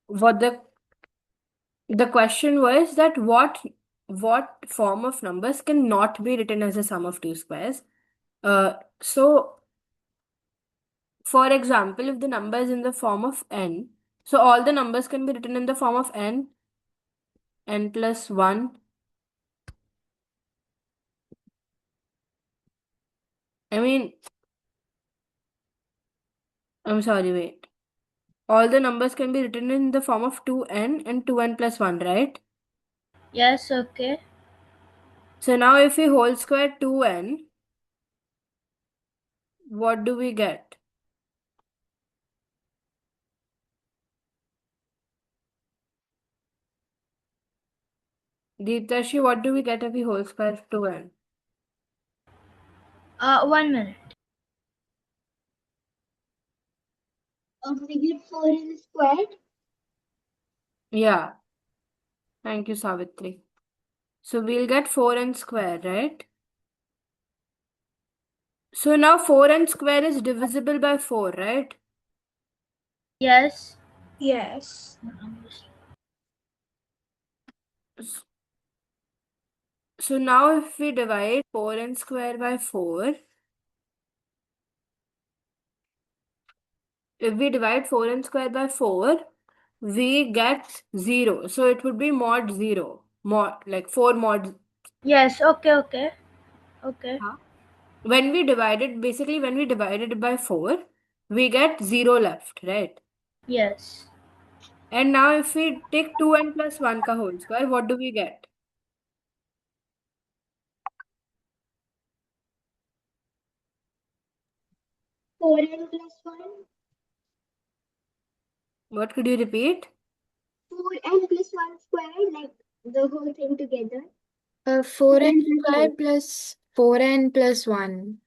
what the question was that what form of numbers cannot be written as a sum of two squares. So for example, if the number is in the form of n, so all the numbers can be written in the form of n plus 1. I mean, I'm sorry, wait. All the numbers can be written in the form of 2n and 2n plus 1, right? Yes, okay. So now if we whole square 2n, what do we get? Deeptashi, what do we get if we whole square 2n? 1 minute. We get 4n squared. Yeah. Thank you, Savitri. So we'll get 4n square, right? So now 4n square is divisible by 4, right? Yes. Yes. So now if we divide 4n square by 4, if we divide 4n square by 4, we get 0. So it would be mod 0. Mod, like 4 mod. Yes, okay, okay. Okay. Huh? When we divide it, basically when we divide it by 4, we get 0 left, right? Yes. And now if we take 2n plus 1 ka whole square, what do we get? 4n plus 1. What could you repeat? 4n plus 1 squared, like the whole thing together. 4n squared plus 4n plus 1.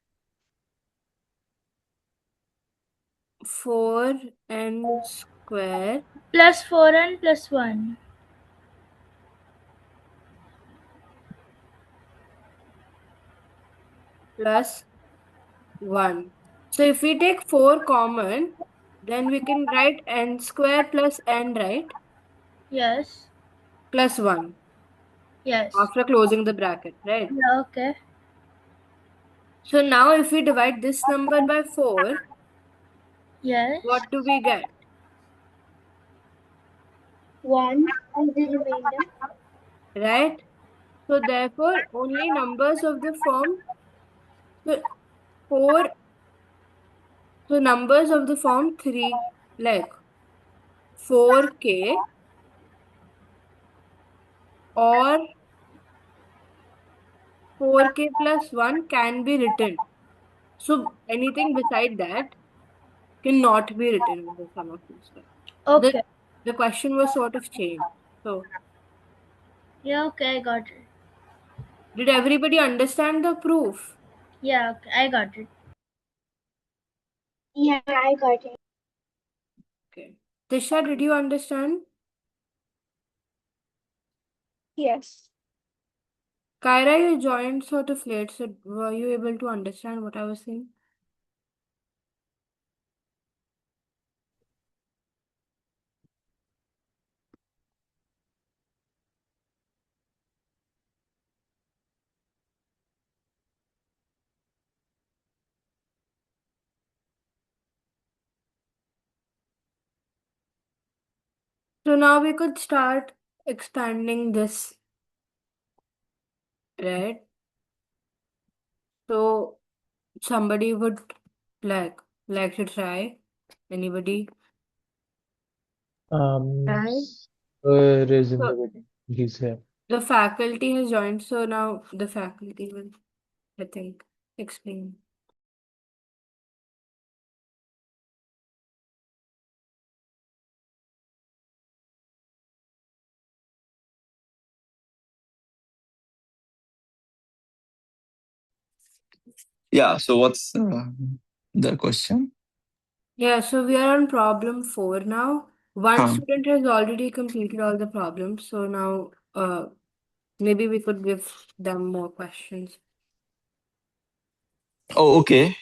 4n square Plus 4n plus 1. plus 1. So if we take 4 common, then we can write n square plus n, right? Yes. Plus 1 Yes. after closing the bracket, right? Yeah, okay. So now if we divide this number by 4, Yes. what do we get? 1 as the remainder. Right? So therefore, only numbers of the form so 4, so numbers of the form 3, like 4k or 4k plus 1 can be written. So anything beside that cannot be written in the sum of two squares. The Okay. the question was sort of changed. So Yeah, okay, I got it. did everybody understand the proof? Yeah, okay, I got it. Yeah, I got it. Okay. Tisha, did you understand? Yes. Kyra, you joined sort of late, so were you able to understand what I was saying? So now we could start expanding this, right? So somebody would like to try. Anybody? Right? Sir is in So the meeting. He's here. the faculty has joined, so now the faculty will, I think, explain. Yeah, so what's the question? Yeah, so we are on problem 4 now. One Huh. student has already completed all the problems, so now maybe we could give them more questions Oh, okay.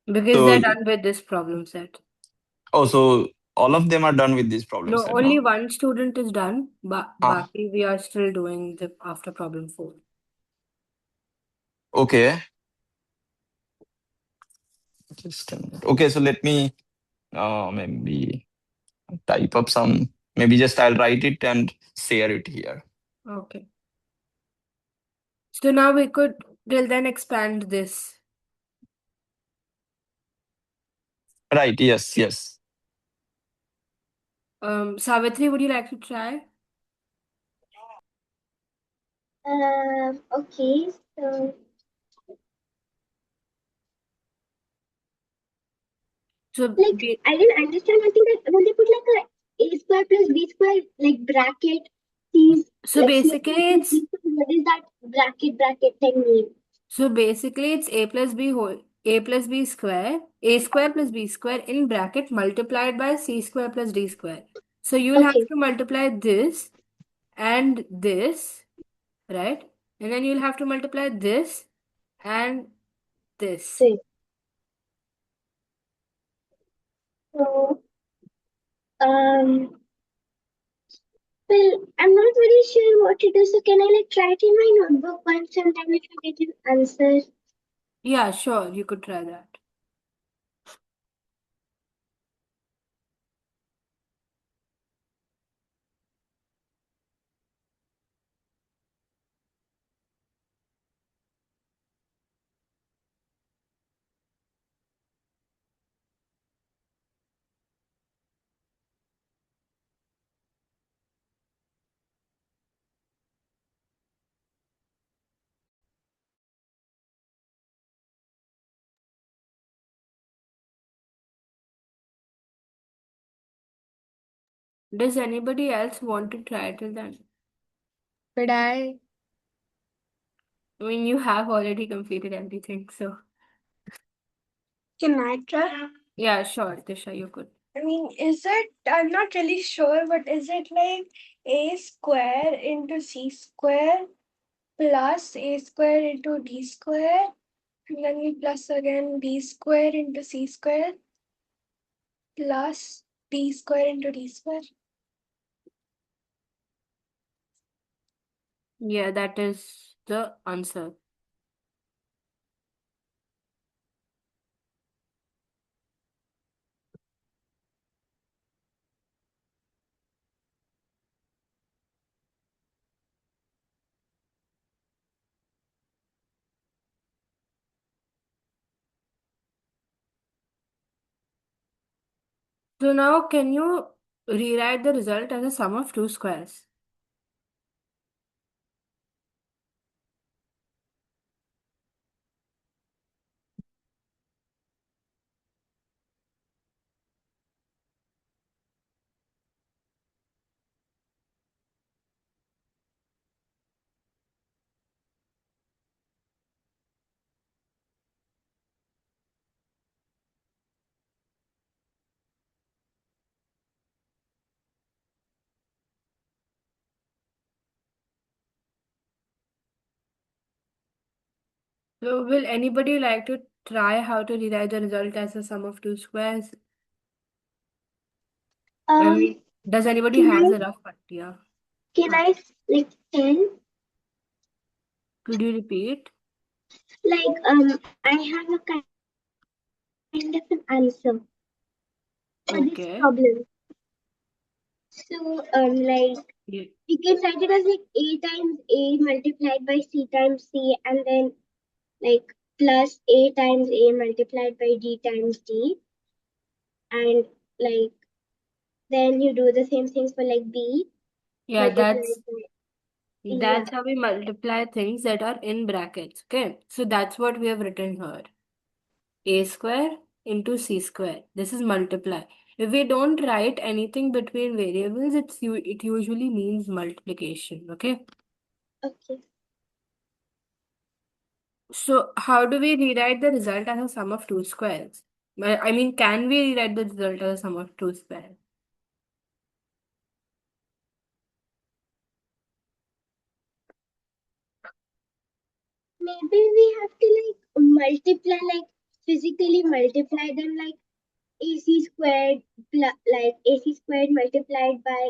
because So, they're done with this problem set. Oh, so all of them are done with these problems, No, right only now? one student is done, but Ah, Baki we are still doing the after problem 4. okay. Just a minute. Okay, so let me maybe type up some. Maybe just I'll write it and share it here. Okay. So now we'll then expand this. Right. Yes. Yes. Savitri, would you like to try? Okay, so So like I didn't understand one thing that when they put like a square plus b square like bracket these so like c basically square plus it's b square, what is that bracket thing mean? so basically it's a plus b square, a square plus b square in bracket multiplied by c square plus d square. So you'll have Okay, to multiply this and this, right? And then you'll have to multiply this and this. great. So well, I'm not very sure what to do. So can I like try it in my notebook once and then if I get an answer? Yeah, sure, you could try that. Does anybody else want to try till then? But I I mean, you have already completed everything, so Can I try? yeah, sure, Disha, you could. I mean, is it, I'm not really sure, but is it like a square into c square plus a square into d square? And then we plus again b square into c square plus d square into d square. Yeah, that is the answer. So now can you rewrite the result as a sum of two squares? So will anybody like to try how to rewrite the result as a sum of two squares? I Um, mean, does anybody can has I a rough idea? can I like tell Could you repeat? like I have a kind of an answer for this Okay. problem. So like Yeah. we can write it as like a times a multiplied by c times c and then like plus a times a multiplied by d times d and like then you do the same things for like b Yeah, multiplied by yeah. that's how we multiply things that are in brackets. Okay. So that's what we have written here. A square into c square. This is multiply. If we don't write anything between variables, it usually means multiplication. Okay. Okay. So how do we rewrite the result as a sum of two squares? I mean, can we rewrite the result as a sum of two squares? Maybe we have to like multiply like physically multiply them like AC squared like AC squared multiplied by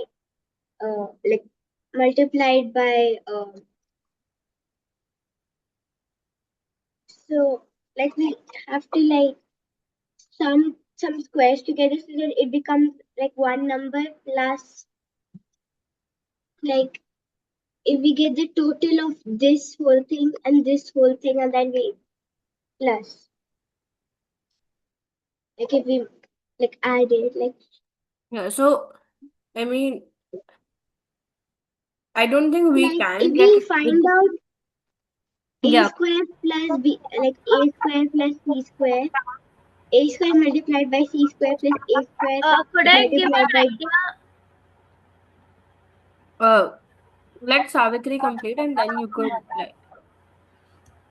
multiplied by so like we have to like sum some squares together so that it becomes like one number plus like if we get the total of this whole thing and this whole thing and then we plus like if we like add it like Yeah, so I mean, I don't think we if can we get find out a yeah. square plus b like a square plus c square a square multiplied by c square plus a square Could I give multiplied an by idea? Let Savitri complete and then you could like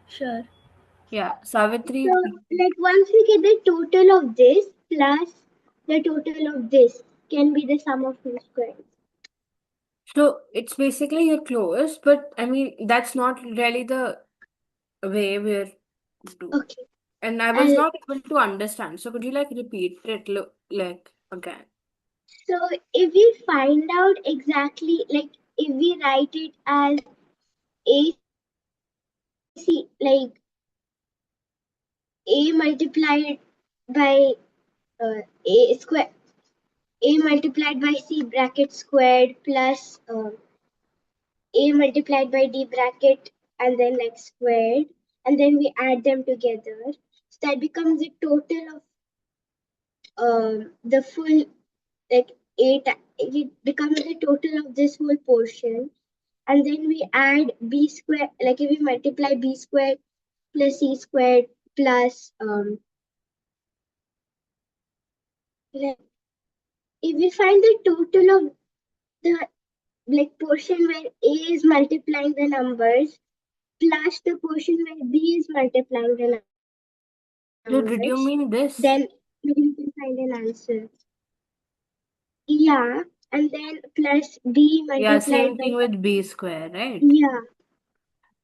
Sure. yeah, Savitri. so like once we get the total of this plus the total of this can be the sum of two squares. So it's basically you're close, but I mean that's not really the way we're do. Okay. And I was I'll- not able to understand. So could you like repeat it like again? So if we find out exactly like if we write it as a c like a multiplied by a square a multiplied by c bracket squared plus a multiplied by d bracket and then like squared and then we add them together so that becomes the total of the full like it becomes the total of this whole portion and then we add b squared like if we multiply b squared plus c squared plus like if we find the total of the like portion where a is multiplying the numbers plus the portion where b is multiplying the So did you numbers, mean this? then we can find an answer. Yeah, and then plus b Yeah, multiplied same by thing with b square, right? yeah.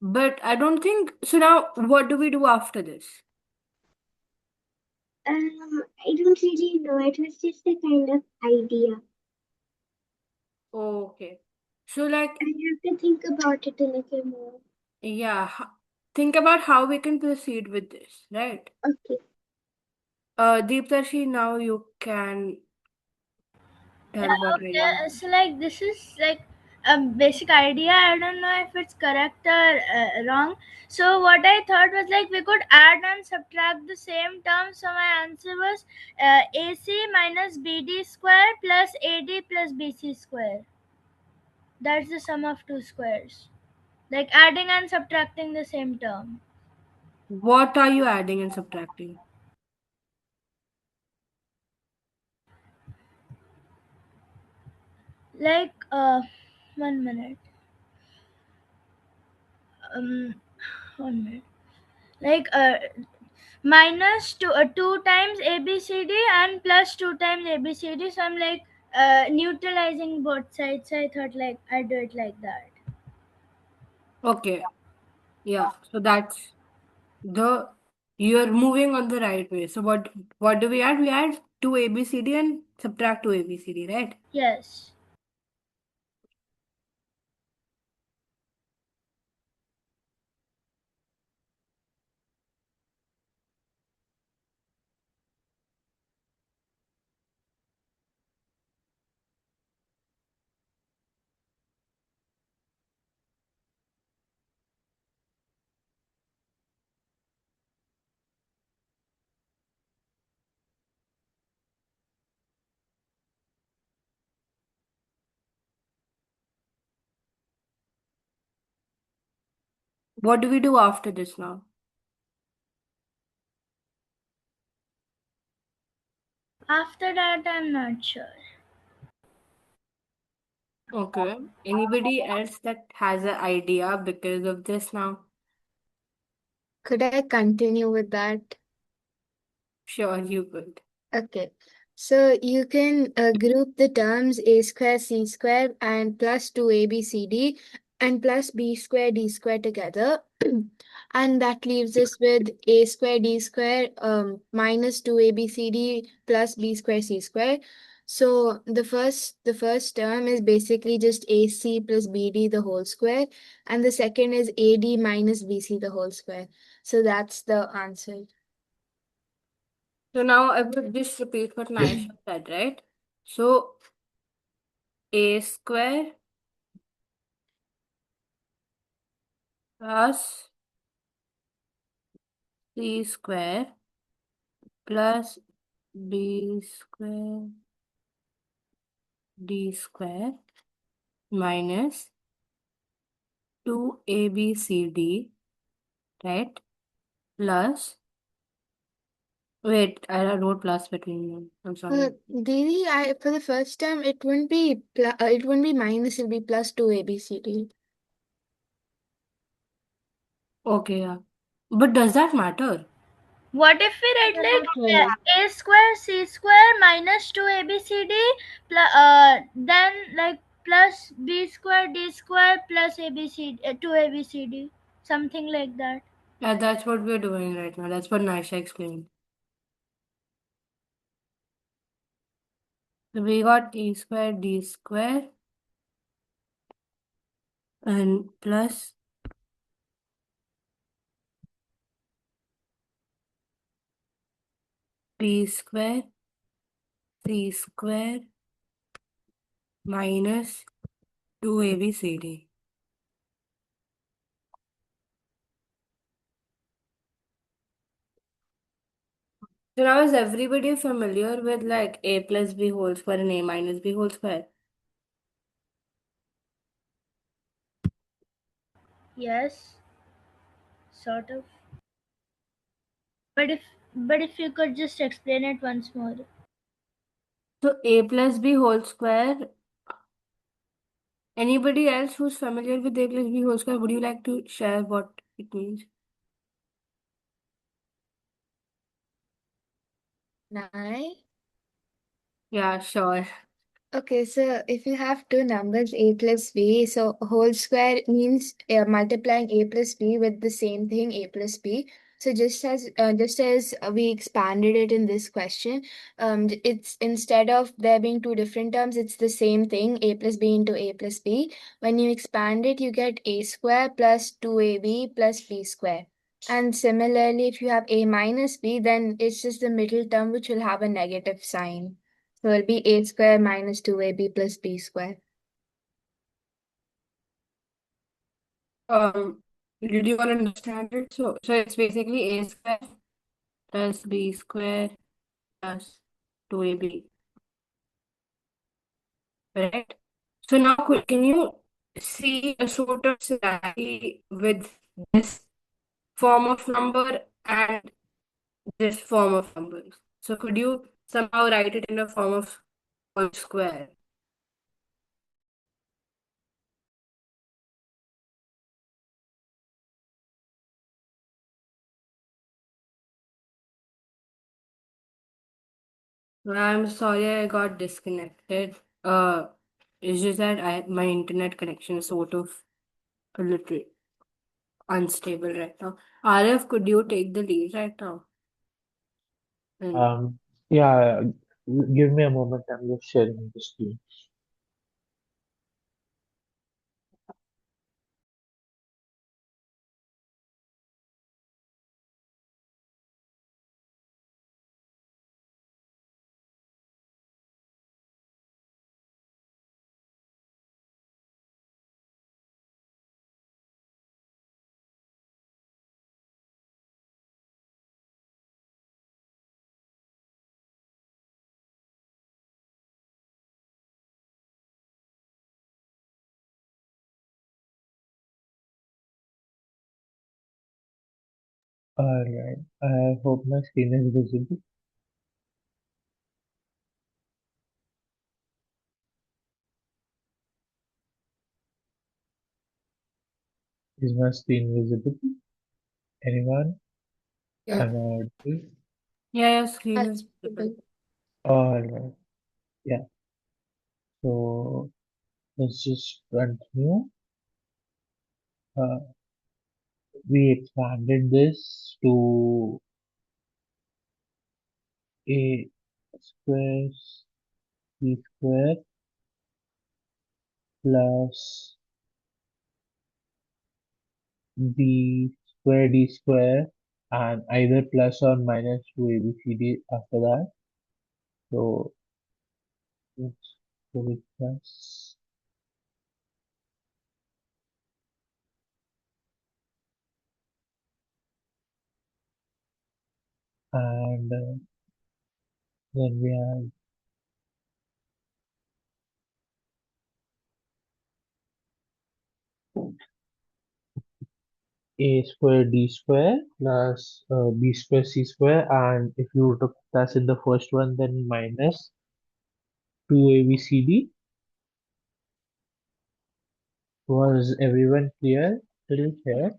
But I don't think so. Now, what do we do after this? I don't really know. It was just a kind of idea. Okay. So like, I have to think about it a little more. yeah, think about how we can proceed with this, right? Okay. Deeptarshi, now you can tell what really. Okay, so like this is like a basic idea. I don't know if it's correct or wrong. So what I thought was like we could add and subtract the same term. So my answer was AC minus BD square plus AD plus BC square. That's the sum of two squares. Like adding and subtracting the same term. What are you adding and subtracting? Like 1 minute. 1 minute. Like minus 2 times ABCD and plus 2 times ABCD. So I'm like neutralizing both sides. So I thought like I'd do it like that. Okay. Yeah. So that's you're moving on the right way. So what do we add? We add 2 ABCD and subtract 2 ABCD, right? Yes. What do we do after this now? After that, I'm not sure. Okay. Anybody else that has an idea because of this now? Could I continue with that? Sure, you could. Okay. So you can group the terms a square, c square, and plus 2abcd and plus b square d square together. And that leaves us with a square d square minus 2abcd plus b square c square. So the first term is basically just ac plus bd the whole square, and the second is ad minus bc the whole square. So that's the answer. So now I will just repeat what Naisha said, right? So a square plus c square plus b square d square minus 2abcd, right? Plus, wait, I wrote plus between them. I'm sorry. Didi, for the first time it wouldn't be it wouldn't be minus, it'll be plus 2abcd. Okay, yeah. But does that matter? What if we write Not like really. a square c square minus 2abcd then like plus b square d square plus abcd 2abcd, something like that. Yeah, that's what we're doing right now. That's what Naisha explained. So we got a square d square and plus b square c square minus 2abcd. So now is everybody familiar with like a plus b whole square and a minus b whole square? Yes, sort of. But if you could just explain it once more. So a plus b whole square. Anybody else who's familiar with a plus b whole square, would you like to share what it means? Nine. Yeah, sure. Okay, so if you have two numbers a plus b, so whole square means multiplying a plus b with the same thing a plus b. So just as we expanded it in this question, it's instead of there being two different terms, it's the same thing a plus b into a plus b. When you expand it, you get a square plus 2ab plus b square. And similarly, if you have a minus b, then it's just the middle term which will have a negative sign. So it'll be a square minus 2ab plus b square. Did you all understand it? So it's basically a square plus b square plus 2ab, right? So now can you see a sort of similarity with this form of number and this form of numbers? So could you somehow write it in a form of whole square? I'm sorry I got disconnected. It's just that my internet connection is sort of a little unstable right now. RF, could you take the lead right now? And Yeah, give me a moment. I'm just sharing the screen. All right. I hope my screen is visible. Is my screen visible? Anyone? yeah, Am I audible? your screen is That's visible. visible. All right. Yeah. So let's just continue. we expanded this to a square c square plus b square d square and either plus or minus 2abcd after that. So let's go with plus. And then we have a square d square plus b square c square, and if you were to plus in the first one, then minus 2abcd. Was everyone clear till here?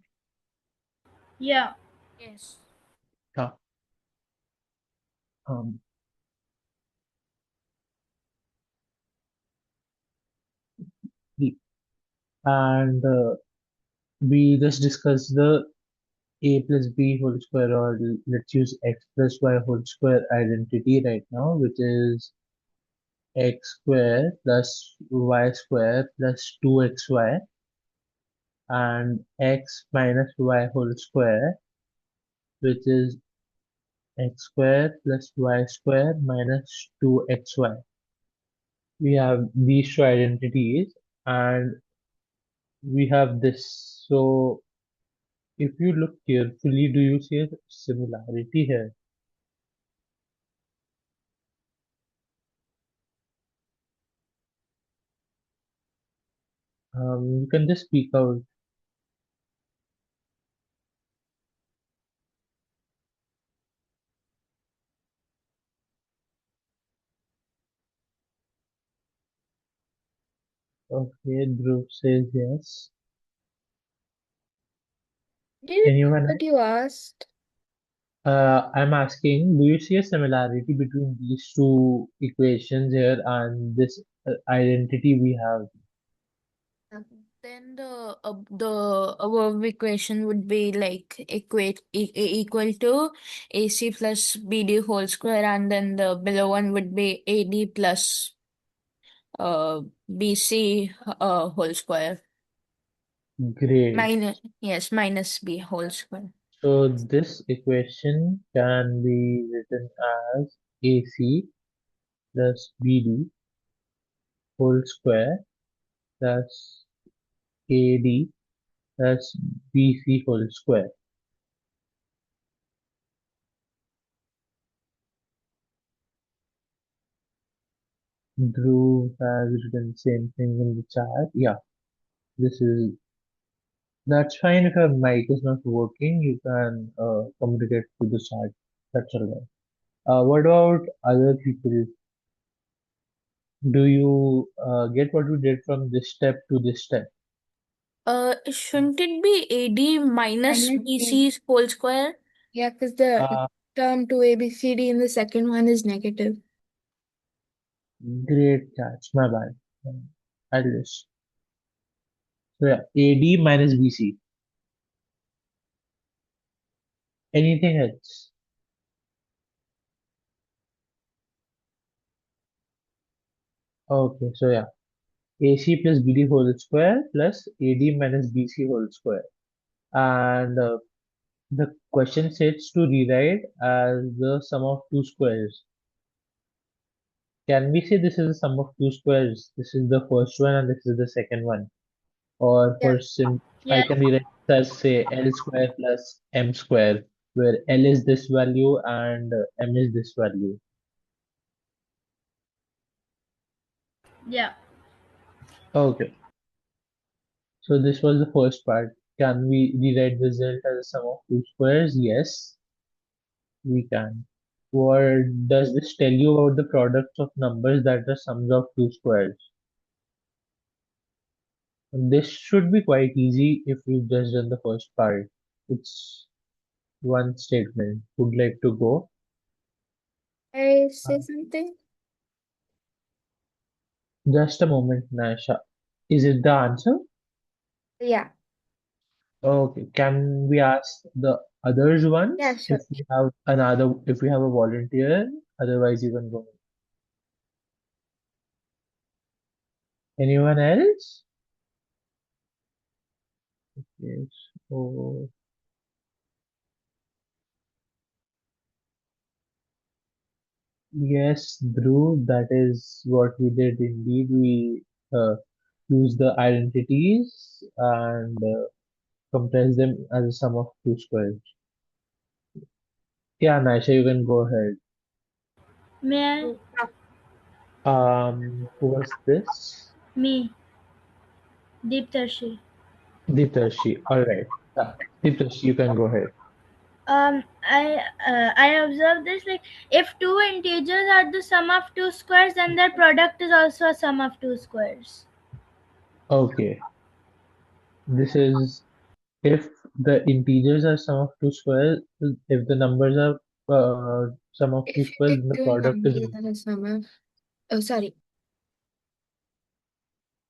Yeah. Yes. Yeah. Um, and we just discussed the a plus b whole square, or let's use x plus y whole square identity right now, which is x square plus y square plus 2xy, and x minus y whole square, which is x square plus y square minus 2xy. We have these two identities, and we have this. So if you look carefully, do you see a similarity here? You can just speak out. Okay, Dhruv says yes. Did Anyone what you asked? I'm asking, do you see a similarity between these two equations here and this identity we have? Then the above equation would be like equal to AC plus BD whole square, and then the below one would be AD plus BC whole square. Great. Minus B whole square. So this equation can be written as AC plus BD whole square plus AD plus BC whole square. Dhruv has written same thing in the chat. Yeah, that's fine. If your mic is not working, you can communicate through the chat. That's all right. What about other people? Do you get what we did from this step to this step? Shouldn't it be AD minus Minus BC whole square? Yeah, because the Uh, term 2ABCD in the second one is negative. Great catch. My bad. I'll just. So yeah, AD minus BC. Anything else? Okay, so yeah, AC plus BD whole square plus AD minus BC whole square. And the question says to rewrite as the sum of two squares. Can we say this is the sum of two squares? This is the first one and this is the second one. Or Yeah. I Yeah. can rewrite it as say L square plus M square, where L is this value and M is this value. Yeah. Okay. So this was the first part. Can we rewrite the result as a sum of two squares? Yes, we can. What does this tell you about the products of numbers that are sums of two squares? This should be quite easy if we've just done the first part. It's one statement. Would like to go? I say something? Just a moment, Nasha. Is it the answer? Yeah. Okay, can we ask the others Yeah, once sure. if we have a volunteer? Otherwise, you can go. Anyone else? Yes. So yes, Dhruv, that is what we did indeed. We used the identities and compress them as a sum of two squares. Yeah, Naisha, you can go ahead. May Who was this? Me, Deeptarshi. Deeptarshi. All right. Deeptarshi, you can go ahead. I observed this, like if two integers are the sum of two squares, then their product is also a sum of two squares. Okay. This is if the integers are sum of two squares, if the numbers are sum of two If you squares, take then the two product is numbers one. that are sum of, oh, sorry.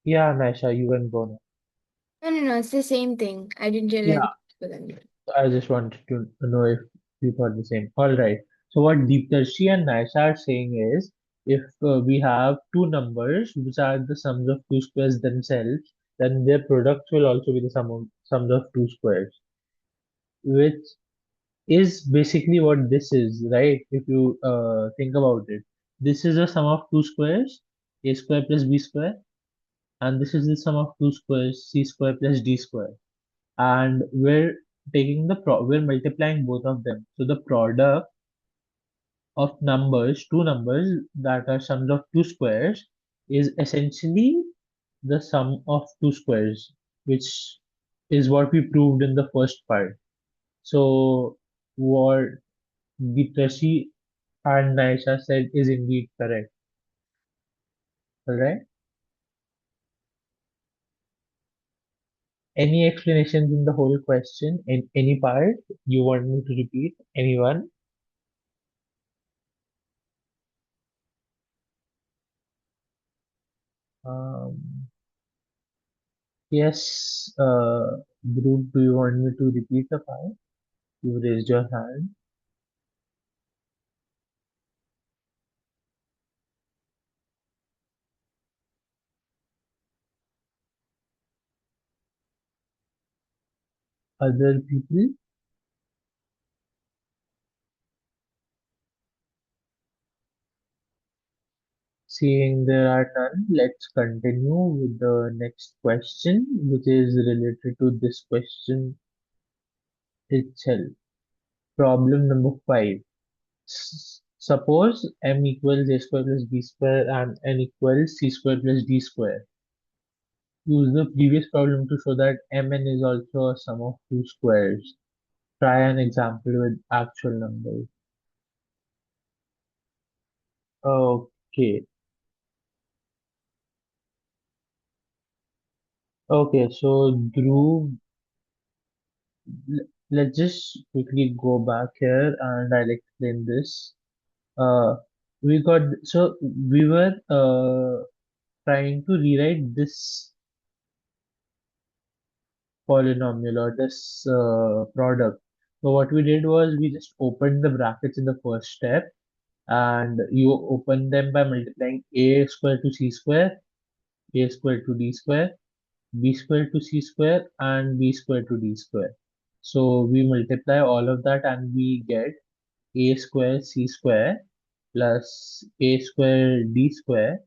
Yeah, Naisha, you can go now. No, it's the same thing. I didn't Yeah, realize it was under. I just wanted to know if you thought the same. All right. So what Deeptarshi and Naisha are saying is, if we have two numbers which are the sums of two squares themselves, then their products will also be the sums of two squares, which is basically what this is, right? If you think about it, this is a sum of two squares, a square plus b square, and this is the sum of two squares, c square plus d square. And we're multiplying both of them. So the product of two numbers that are sums of two squares, is essentially the sum of two squares, which is what we proved in the first part. So what Deeptashi and Naisha said is indeed correct. Alright? Any explanations in the whole question in any part you want me to repeat? Anyone? Um, yes, Dhruv, do you want me to repeat the part? You raised your hand. Other people? Seeing there are none, let's continue with the next question, which is related to this question itself. Problem number 5. Suppose m equals a square plus b square and n equals c square plus d square. Use the previous problem to show that mn is also a sum of two squares. Try an example with actual numbers. Okay. Okay, so Dhruv, let's just quickly go back here and I'll explain this. Uh, we were trying to rewrite this polynomial or this product. So what we did was we just opened the brackets in the first step, and you open them by multiplying a square to c square, a square to d square, b square to c square, and b square to d square. So we multiply all of that and we get a square c square plus a square d square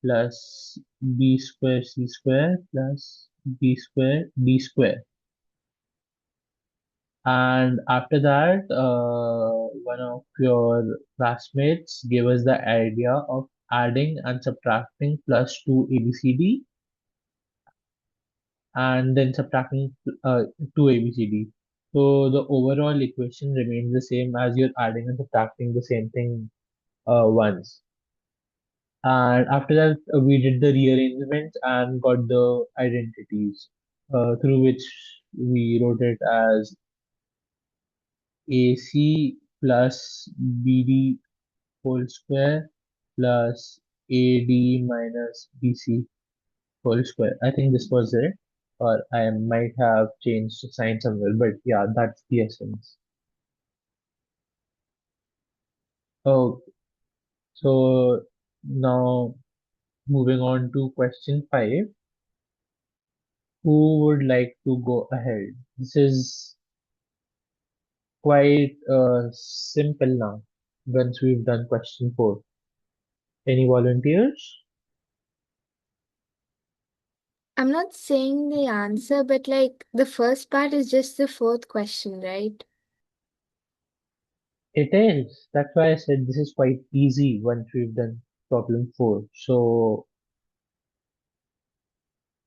plus b square c square plus b square d square. And after that, one of your classmates gave us the idea of adding and subtracting plus 2 ABCD and then subtracting 2 ABCD. So the overall equation remains the same as you're adding and subtracting the same thing once. And after that, we did the rearrangement and got the identities through which we wrote it as AC plus BD whole square plus AD minus BC whole square. I think this was it. or I might have changed the sign somewhere, but yeah, that's the essence. Oh, so now moving on to question 5. Who would like to go ahead? This is quite simple now once we've done question 4. Any volunteers? I'm not saying the answer, but like the first part is just the fourth question, right? It is. That's why I said this is quite easy once we've done problem 4. So,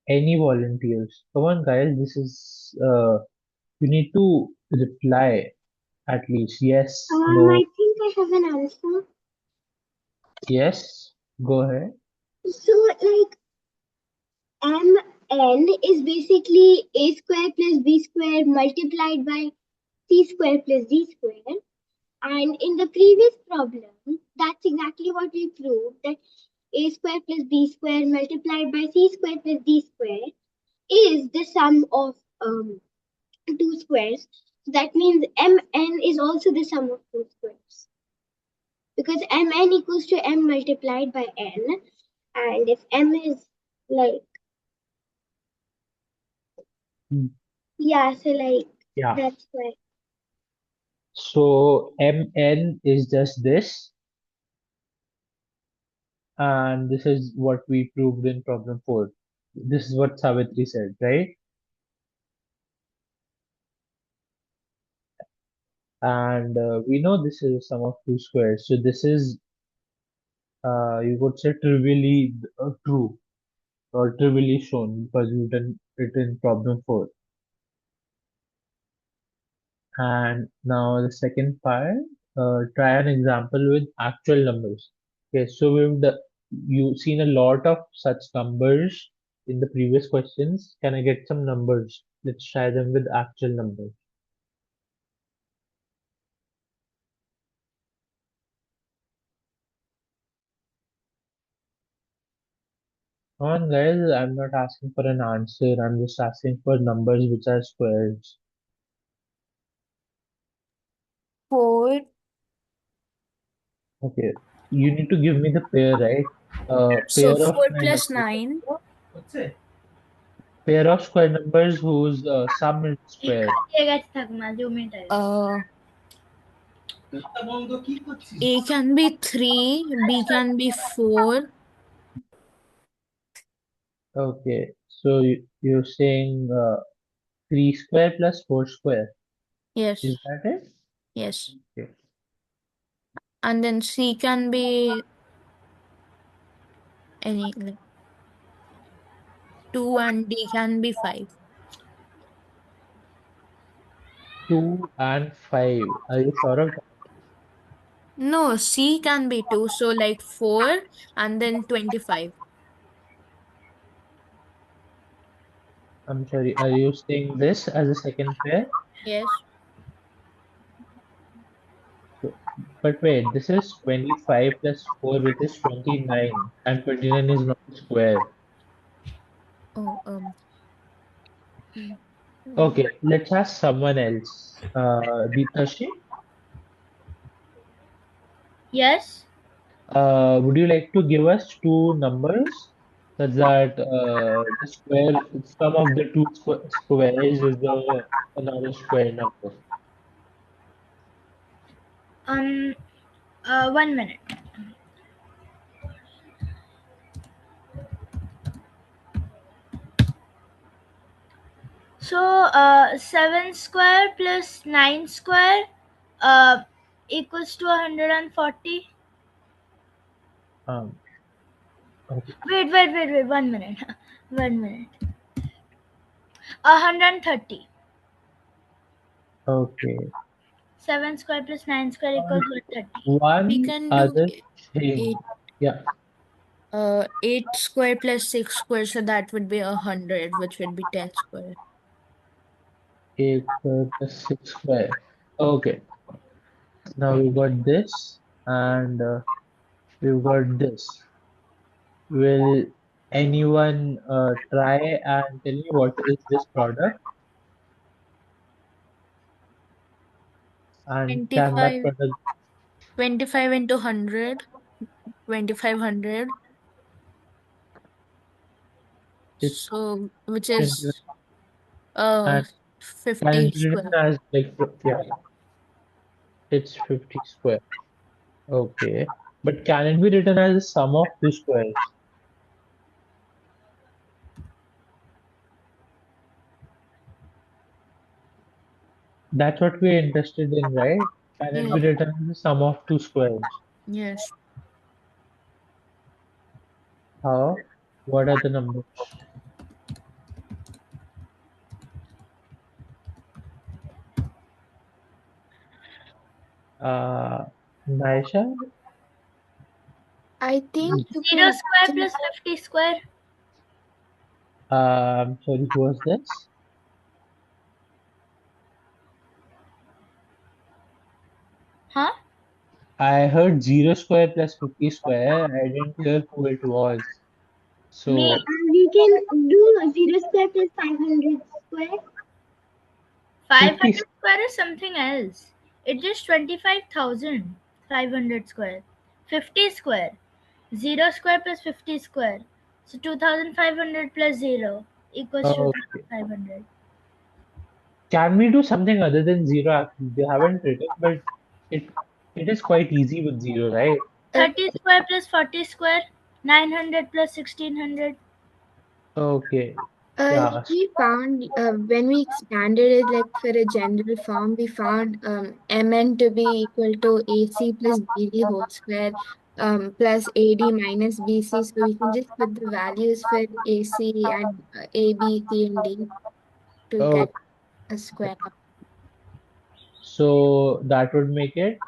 any volunteers? Come on, guys. This is you need to reply at least. Yes, no, I think I have an answer. yes. Go ahead. So like mn is basically a square plus b square multiplied by c square plus d square. And in the previous problem, that's exactly what we proved, that a square plus b square multiplied by c square plus d square is the sum of two squares. So that means mn is also the sum of two squares. Because mn equals to m multiplied by n. And if m is like, Hmm. yeah, so like, Yeah. that's why. So mn is just this, and this is what we proved in problem 4. This is what Savitri said, right? And we know this is a sum of two squares. So this is, you could say, trivially true or trivially shown because we've done it in problem 4. And now the second part, try an example with actual numbers. Okay, so you've seen a lot of such numbers in the previous questions. Can I get some numbers? Let's try them with actual numbers. Come on, guys, I'm not asking for an answer. I'm just asking for numbers which are squares. 4. Okay, you need to give me the pair, right? So Pair of 4 square plus numbers. 9. Pair of square numbers whose sum is square. A can be 3, B can be 4. Okay, so you're saying 3 square plus 4 square. Yes, Is that it? yes. Okay. And then C can be any like 2 and D can be 5. 2 and 5. Are you sure of that? No, C can be 2, so like 4 and then 25. I'm sorry, are you saying this as a second pair? Yes. But wait, this is 25 plus 4, which is 29, and 29 is not a square. Oh, Okay, let's ask someone else. Deeptashi, Yes. would you like to give us two numbers such that the sum of the two squares is another square number? 1 minute. So 7 square plus 9 square equals to 140. Okay. Wait, 1 minute. 1 minute. 130. Okay. 7 square plus 9 square equals 130. we One can do other thing. 8, Yeah. 8 square plus 6 square, so that would be 100, which would be 10 square. 8 plus 6 square. Okay. Now we've got this and we've got this. Will Anyone try and tell me what is this product? And can that 25, product 25 into 100, 2500. it's So, which can is and can 50 it be written square. as like yeah, it's 50 square. Okay. But can it be written as the sum of two squares? That's what we're interested in, right? Can it be Yeah. written as the sum of two squares? Yes. How? What are the numbers? Uh, Naisha, I think you 0 could square just, plus 50 square. sorry, who was this? Huh? I heard 0 square plus 50 square. I didn't hear who it was. Me. So We can do 0 square plus 500 square. 50 500 square is something else. It's just 25,500 square. 50 square. 0 square plus 50 square. So 2500 plus 0 equals to okay. 2500. Can we do something other than 0 actually? They haven't written, but it it is quite easy with 0, right? 30 square plus 40 square. 900 plus 1600. Okay. Yeah. we found when we expanded it like for a general form, we found mn to be equal to AC plus BD whole square plus AD minus BC. So we can just put the values for AC and A, B, C, and D to Oh, get a square. so that would make it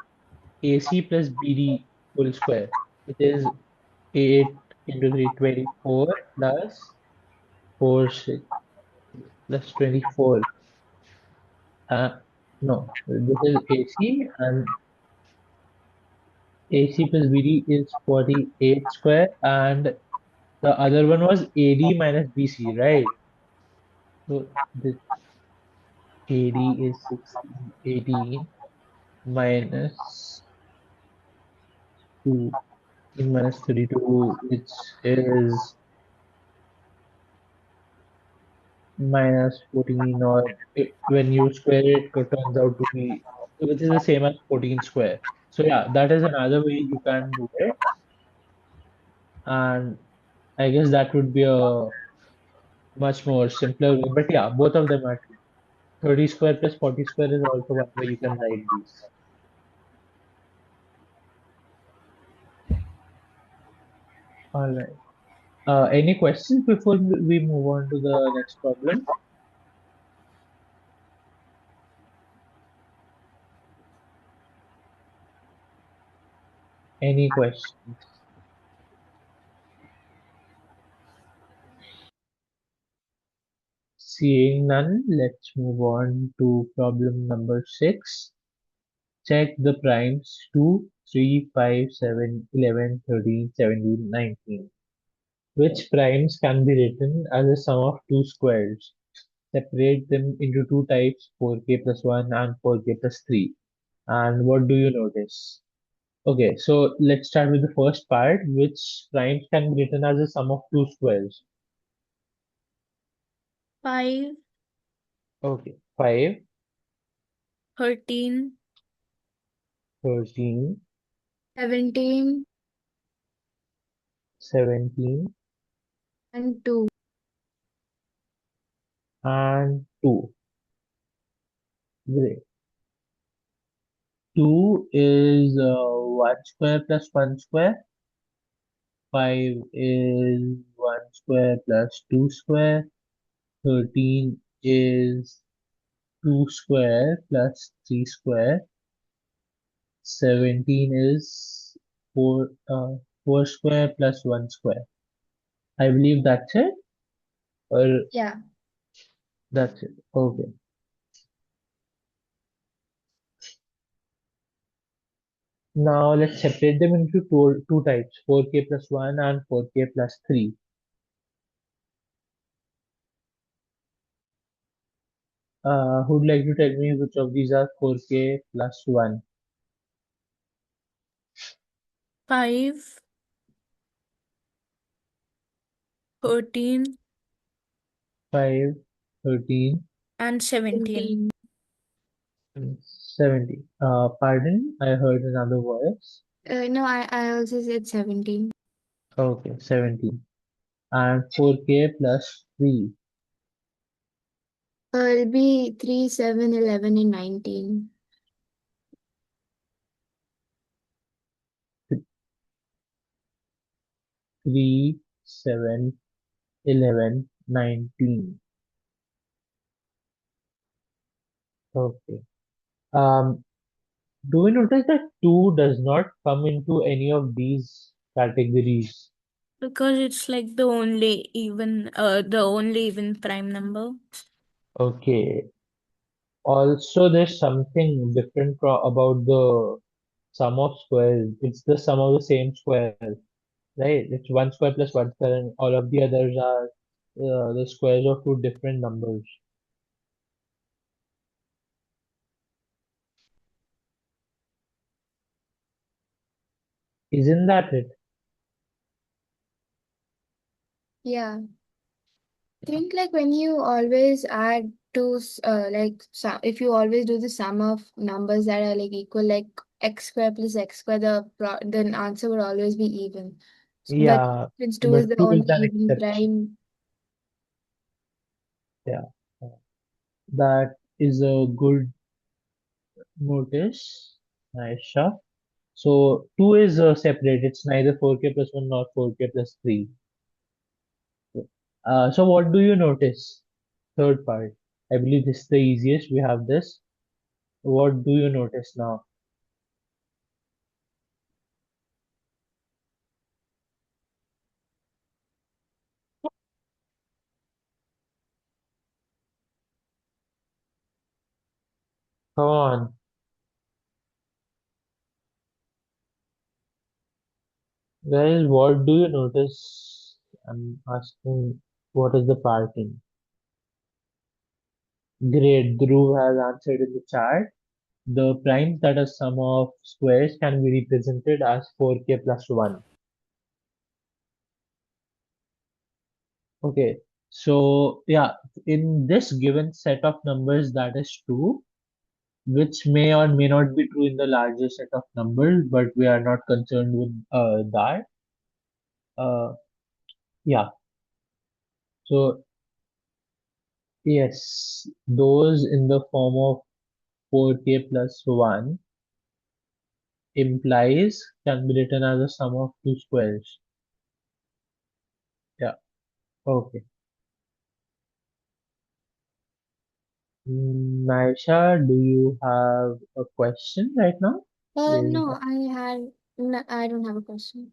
AC plus BD whole square, which is 8 into 3, 24 plus 4, 6 plus 24. No, this is AC and AC plus BD is 48 square and the other one was AD minus BC, right? So this AD is 16, 18 minus 2 in minus 32, which is minus 14, or when you square it, it turns out to be, which is the same as 14 square. So yeah, that is another way you can do it. And I guess that would be a much more simpler way. But yeah, both of them are true. 30 square plus 40 square is also one way you can write these. All right. Any questions before we move on to the next problem? Any questions? Seeing none, let's move on to problem number 6. Check the primes 2, 3, 5, 7, 11, 13, 17, 19. Which primes can be written as a sum of two squares? Separate them into two types, 4k plus 1 and 4k plus 3. And what do you notice? Okay, so let's start with the first part. Which primes can be written as a sum of two squares? 5, Okay, 5, 13, 13, 17, 17, and 2. and 2. Great. 2 is 1 square plus 1 square. 5 is 1 square plus 2 square. 13 is 2 square plus 3 square. 17 is 4 square plus 1 square. I believe that's it, or Yeah. that's it. Okay. Now let's separate them into two types, 4k plus 1 and 4k plus 3. Who'd like to tell me which of these are 4k plus 1? 5, 13, 5, 13, and 17. and 70. Pardon, I heard another voice. No, I also said 17. Okay, 17. And 4k plus 3. It'll be 3, 7, 11, and 19. 3, 7, 11, 19. Okay. Um, do we notice that 2 does not come into any of these categories? Because it's like the only even prime number. Okay. Also, there's something different about the sum of squares. It's the sum of the same squares, right? It's 1 square plus 1 square, and all of the others are the squares of two different numbers. Isn't that it? Yeah. I think like when you always add if you always do the sum of numbers that are like equal, like x square plus x square, the answer would always be even. But Yeah, since 2 is but the 2 is only an even exception. prime, Yeah, that is a good notice, Aisha. So 2 is separate. It's neither 4k plus 1 nor 4k plus 3. So what do you notice? Third part. I believe this is the easiest. We have this. What do you notice now? Come on. Guys, what do you notice? I'm asking what is the parting? Great. Dhruv has answered in the chat. The primes that are sum of squares can be represented as 4k plus 1. Okay, so yeah, in this given set of numbers that is true, which may or may not be true in the larger set of numbers, but we are not concerned with that. Yeah, so yes, those in the form of 4k plus 1 implies can be written as a sum of two squares. Yeah, okay. Maisha, do you have a question right now? no, I don't have a question.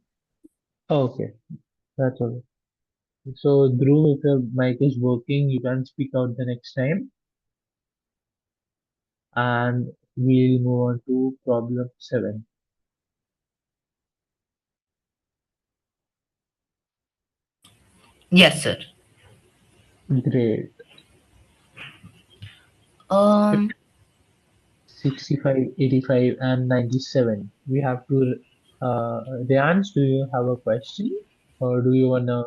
Okay, that's all. So, Dhruv, if your mic is working, you can speak out the next time, and we'll move on to problem 7. Yes, sir. Great. Um, 65, 85, and 97. We have to. Riyans, do you have a question, or do you wanna?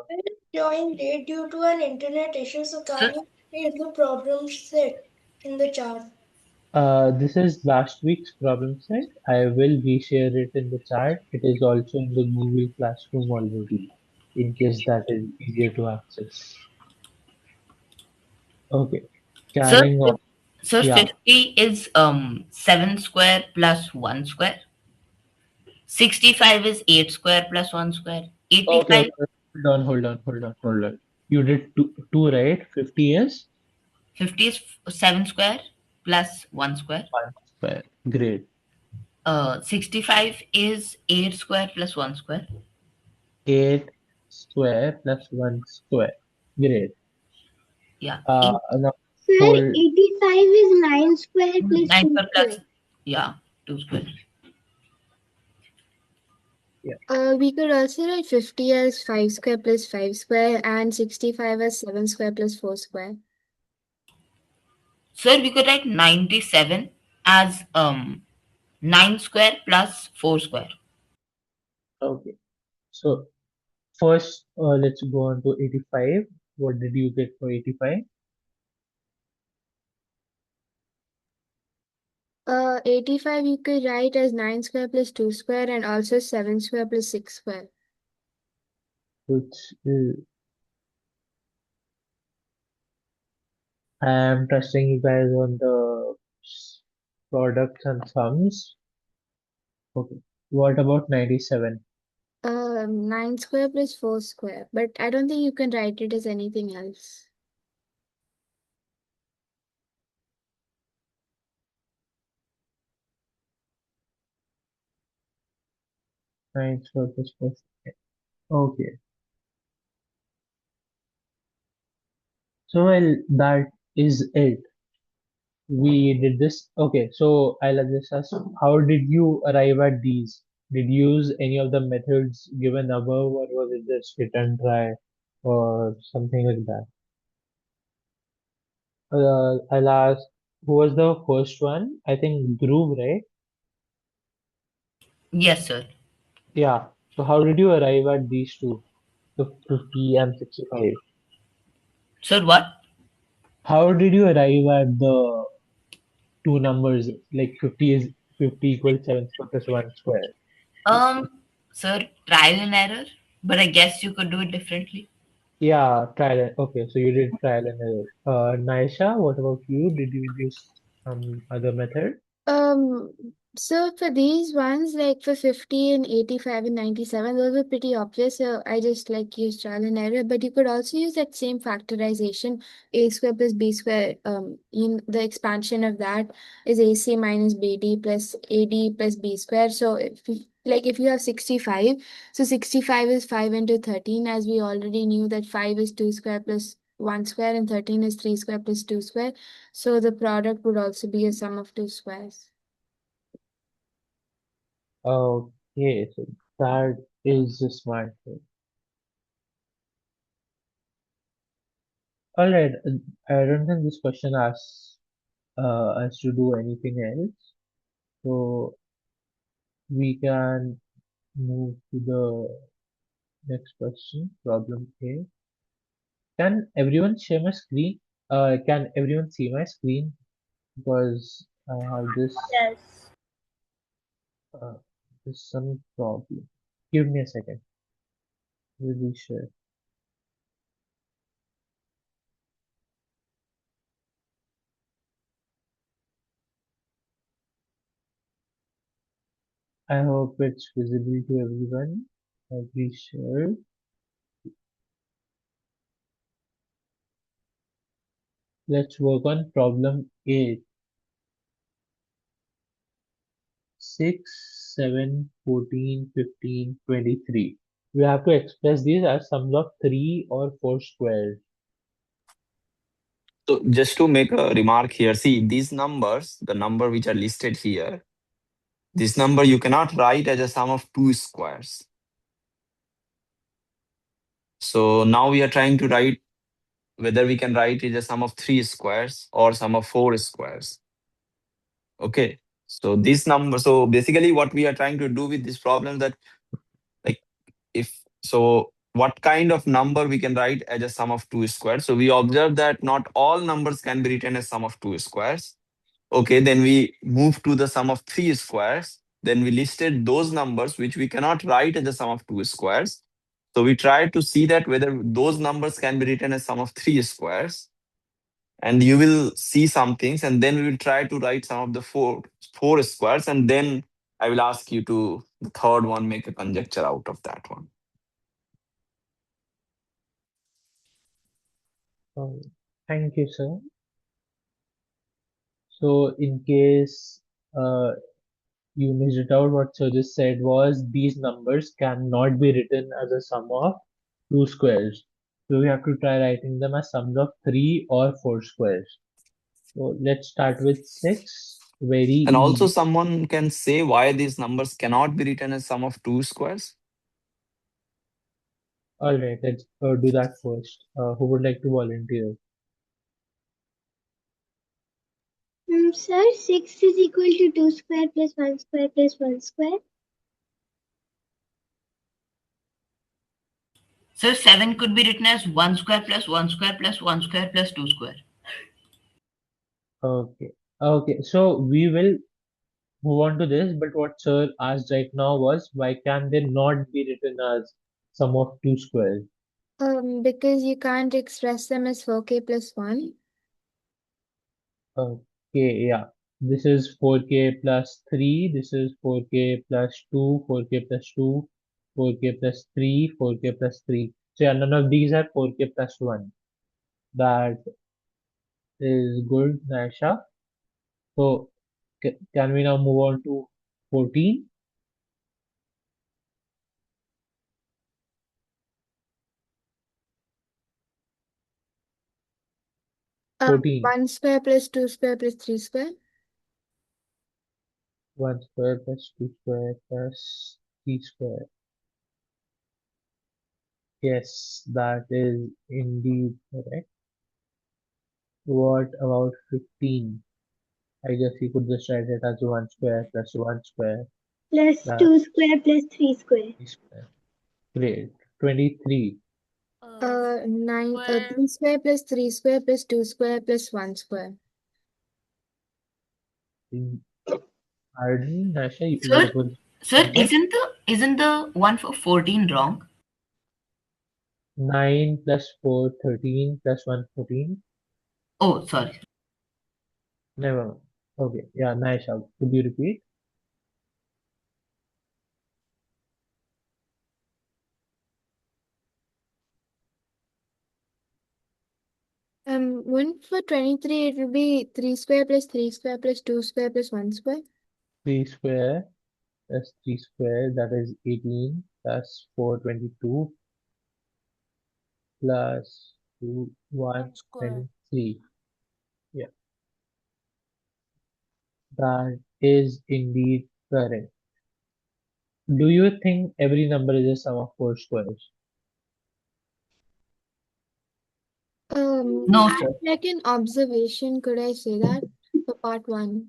Joined late due to an internet issue, so sir, can you read the problem set in the chat? This is last week's problem set. I will reshare it in the chat. It is also in the Google Classroom already, in case that is easier to access. Okay, sir, carrying on. sir, Yeah. 50 is 7 square plus 1 square. 65 is 8 square plus 1 square. Okay, 85, okay. Hold on. You did two, right? 50 is 50 is 7 square plus 1 square. 1 square. Great. 65 is 8 square plus 1 square. 8 square plus 1 square. Great. Yeah. Now Sir, hold. 85 is 9 square plus 9 2 square square. plus, yeah, 2 square. We could also write 50 as 5 square plus 5 square and 65 as 7 square plus 4 square. Sir, we could write 97 as 9 square plus 4 square. Okay. So first, let's go on to 85. What did you get for 85? 85 you could write as 9 square plus 2 square and also 7 square plus 6 square. Which is, I am trusting you guys on the products and sums. Okay. What about 97? 9 square plus 4 square, but I don't think you can write it as anything else. Nine square plus 4 square. Okay. So well, that is it. We did this. Okay, so I'll just ask, how did you arrive at these? Did you use any of the methods given above, or was it just hit and try, or something like that? I'll ask, who was the first one? I think Dhruv, right? Yes, sir. Yeah. So how did you arrive at these two, the 50 and 65? Sir, what? How did you arrive at the two numbers, like 50 equals 7 square plus 1 square? Sir, trial and error, but I guess you could do it differently. Yeah, okay, so you did trial and error. Naisha, what about you? Did you use some other method? Um, so for these ones, like for 50 and 85 and 97, those were pretty obvious. So I just like used trial and error, but you could also use that same factorization, a square plus b square. The expansion of that is ac minus bd plus ad plus b square. So if you have 65, so 65 is 5 into 13, as we already knew that 5 is 2 square plus 1 square and 13 is 3 square plus 2 square. So the product would also be a sum of two squares. Okay, so that is a smart thing. All right, I don't think this question asks us to do anything else, so we can move to the next question, problem A. Can everyone share my screen? Can everyone see my screen? Because I have Yes. uh, some problem. Give me a second. Really sure. I hope it's visible to everyone. I'll be sure. Let's work on problem 8. 6, 7, 14, 15, 23. We have to express these as sums of 3 or 4 squares. So just to make a remark here, see these numbers, the number which are listed here, this number you cannot write as a sum of two squares. So now we are trying to write whether we can write it as a sum of three squares or sum of four squares. Okay. So this number, so basically what we are trying to do with this problem that like if so what kind of number we can write as a sum of two squares. So we observe that not all numbers can be written as sum of two squares. Okay, then we move to the sum of three squares. Then we listed those numbers which we cannot write as the sum of two squares. So we try to see that whether those numbers can be written as sum of three squares. And you will see some things, and then we will try to write some of the four squares, and then I will ask you to the third one make a conjecture out of that one. Thank you, sir. So in case you missed it out, what sir just said was these numbers cannot be written as a sum of two squares. So we have to try writing them as sums of 3 or 4 squares. So let's start with 6. Very And also easy. someone can say why these numbers cannot be written as sum of two squares. All right, let's do that first. Who would like to volunteer? Sir, 6 is equal to 2 square plus 1 square plus 1 square. So 7 could be written as 1 square plus 1 square plus 1 square plus 2 square. Okay. Okay. So we will move on to this, but what sir asked right now was why can they not be written as sum of two squares? Because you can't express them as 4k plus 1. Okay, yeah. This is 4k plus 3, this is 4k plus 2, 4k plus 2, 4k plus 3, 4k plus 3. So yeah, none of these are 4k plus 1. That is good, Naisha. So can we now move on to 14? Um, 14. 1 square plus 2 square plus 3 square. 1 square plus 2 square plus 3 square. Yes, that is indeed correct. What about 15? I guess you could just write it as 1 square plus 1 square Plus plus 2 square plus 3 square. 3 square. Great. 23. 3 square plus 3 square plus 2 square plus 1 square. Pardon, Nasha, Sir, what was sir, that? isn't the one for 14 wrong? 9 plus 4, 13 plus 1, 14. Oh, sorry. Never mind. Okay, yeah, Nasha, could you repeat? One for 23, it will be 3 square plus 3 square plus 2 square plus 1 square. 3 square plus 3 square, that is 18 plus 4, 22 plus 2, 1, square. 23. Yeah, that is indeed correct. Do you think every number is a sum of four squares? No, As sir. like an observation, could I say that for part 1?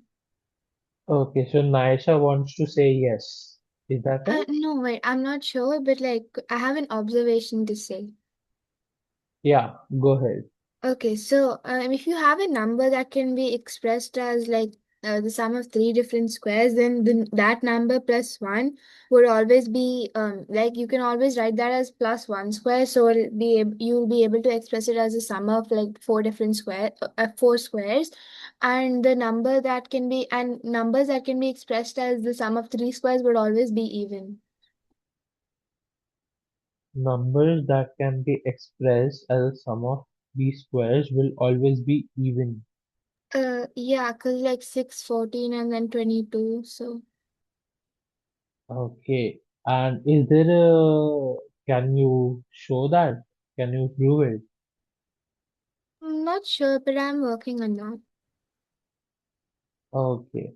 Okay, so Naisha wants to say yes. Is that right? No, wait, I'm not sure, but like I have an observation to say. Yeah, go ahead. Okay, so if you have a number that can be expressed as like the sum of three different squares, then that number plus one would always be like you can always write that as plus one square. So you'll be able to express it as a sum of like four squares, and the number that can be and numbers that can be expressed as the sum of three squares would always be even. Numbers that can be expressed as a sum of these squares will always be even. Yeah, cause like 6, 14, and then 22. So. Okay, and is there can you show that? Can you prove it? I'm not sure, but I'm working on that. Okay,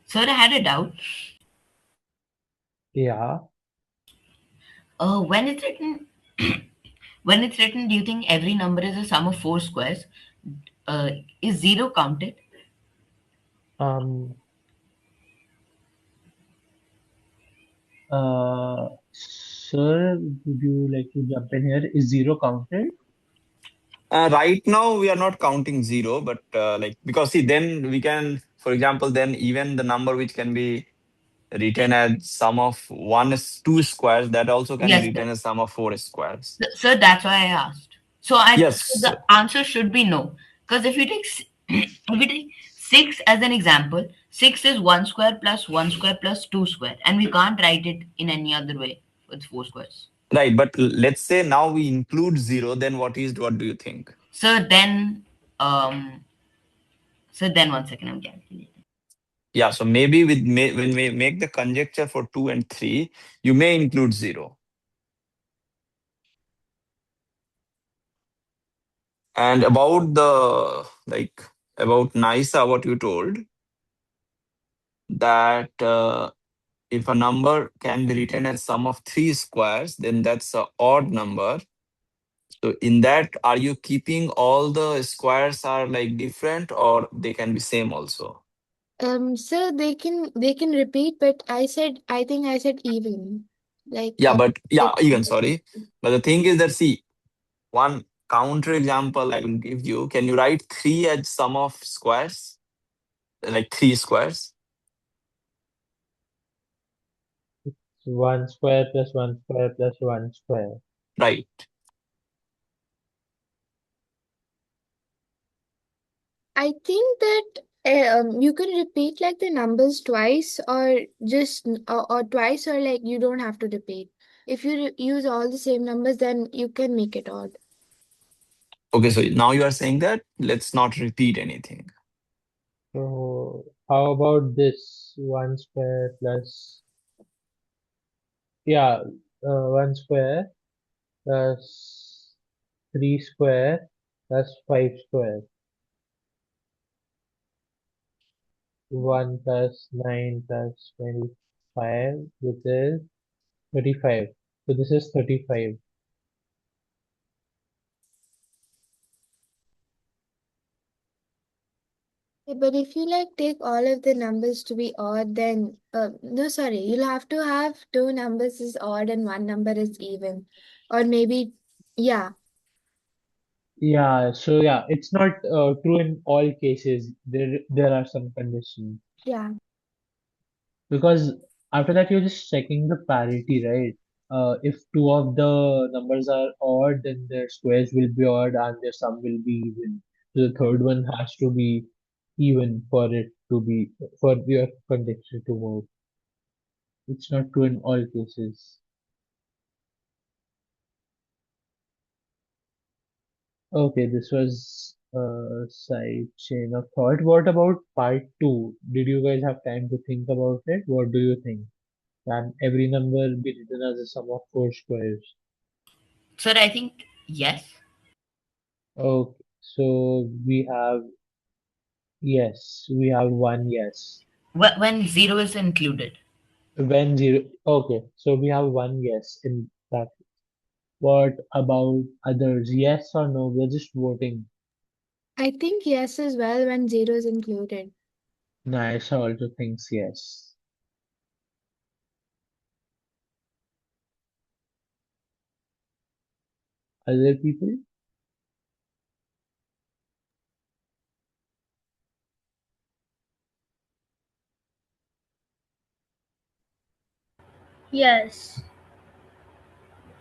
Sir, I had a doubt. yeah. When it's written, when it's written, do you think every number is a sum of four squares? Uh, is zero counted? Um, Sir, would you like to jump in here? Is zero counted? Right now, we are not counting zero, but like because see, then we can, for example, then even the number which can be written as sum of one is two squares, that also can be Yes, sir. written as sum of four squares. Sir, that's why I asked. So Yes, the answer should be no. Because if you take if you take 6 as an example, 6 is 1 square plus 1 square plus 2 square, and we can't write it in any other way with four squares. right. But let's say now we include zero, then what do you think? So then, um, one second, I'm calculating. Yeah, so maybe when we make the conjecture for 2 and 3, you may include 0. And about about NISA, what you told, that if a number can be written as sum of three squares, then that's a odd number. So in that, are you keeping all the squares are like different or they can be same also? So they can repeat, but I think I said even. Like Yeah, but yeah, it even sorry. But the thing is that see, one counter example I will give you. Can you write 3 as sum of squares? Like 3 squares? So 1 square plus 1 square plus 1 square. Right. I think that you can repeat like the numbers twice or just or twice or like you don't have to repeat. If you use all the same numbers, then you can make it odd. Okay, so now you are saying that let's not repeat anything. So how about this 1 square plus, yeah, 1 square plus 3 square plus 5 square. 1 plus 9 plus 25, which is 35. So this is 35. But if you like take all of the numbers to be odd, then no, sorry, you'll have to have two numbers is odd and one number is even, or maybe yeah, Yeah, so yeah, it's not true in all cases. There are some conditions. yeah. Because after that you're just checking the parity, right? If two of the numbers are odd, then their squares will be odd and their sum will be even. So the third one has to be even for it to be for your conjecture to move. It's not true in all cases. Okay, this was a side chain of thought. What about part two? Did you guys have time to think about it? What do you think? Can every number be written as a sum of four squares? Sir, I think yes. Okay, so we have yes, we have one yes. When zero is included. When zero, okay, so we have one yes in that. What about others? Yes or no? We're just voting. I think yes as well when zero is included. Nice also thinks yes. Other people? Yes,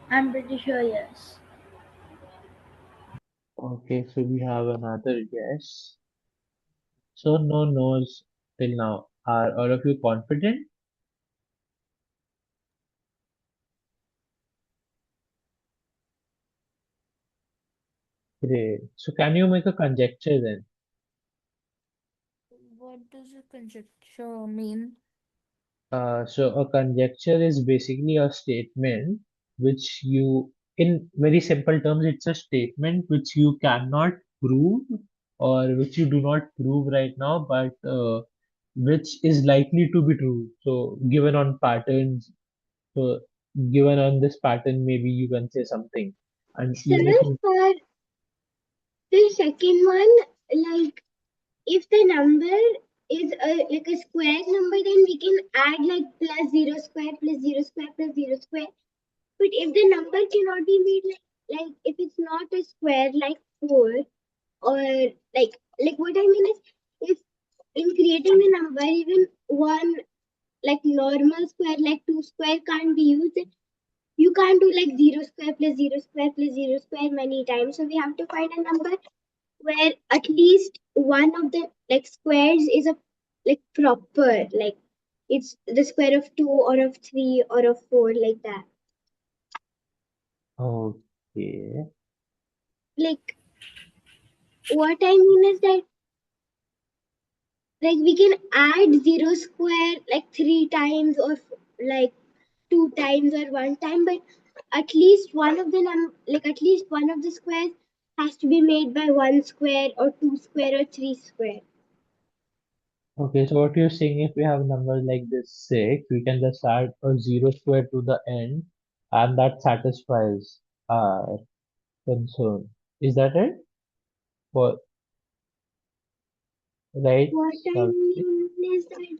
I'm pretty sure yes. Okay, so we have another yes. So no no's till now. Are all of you confident? Great. So can you make a conjecture then? What does a conjecture mean? So a conjecture is basically a statement which you, in very simple terms, it's a statement which you cannot prove or which you do not prove right now, but which is likely to be true. So given on patterns, so given on this pattern, maybe you can say something. And So even if you, for the second one, like if the number is like a square number, then we can add like plus zero square plus zero square plus zero square. But if the number cannot be made like if it's not a square like 4 or like what I mean is if in creating the number even one like normal square like 2 square can't be used, you can't do like 0 square plus 0 square plus 0 square many times. So we have to find a number where at least one of the like squares is a like proper like it's the square of 2 or of 3 or of 4 like that. okay, Like what I mean is that like we can add 0 square like 3 times or like 2 times or 1 time, but at least one of the like at least one of the squares has to be made by 1 square or 2 square or 3 square. okay. So what you're saying, if we have numbers like this 6, we can just add a 0 square to the end, and that satisfies R. concern. Is that it? For right, What I Savitri? mean is that,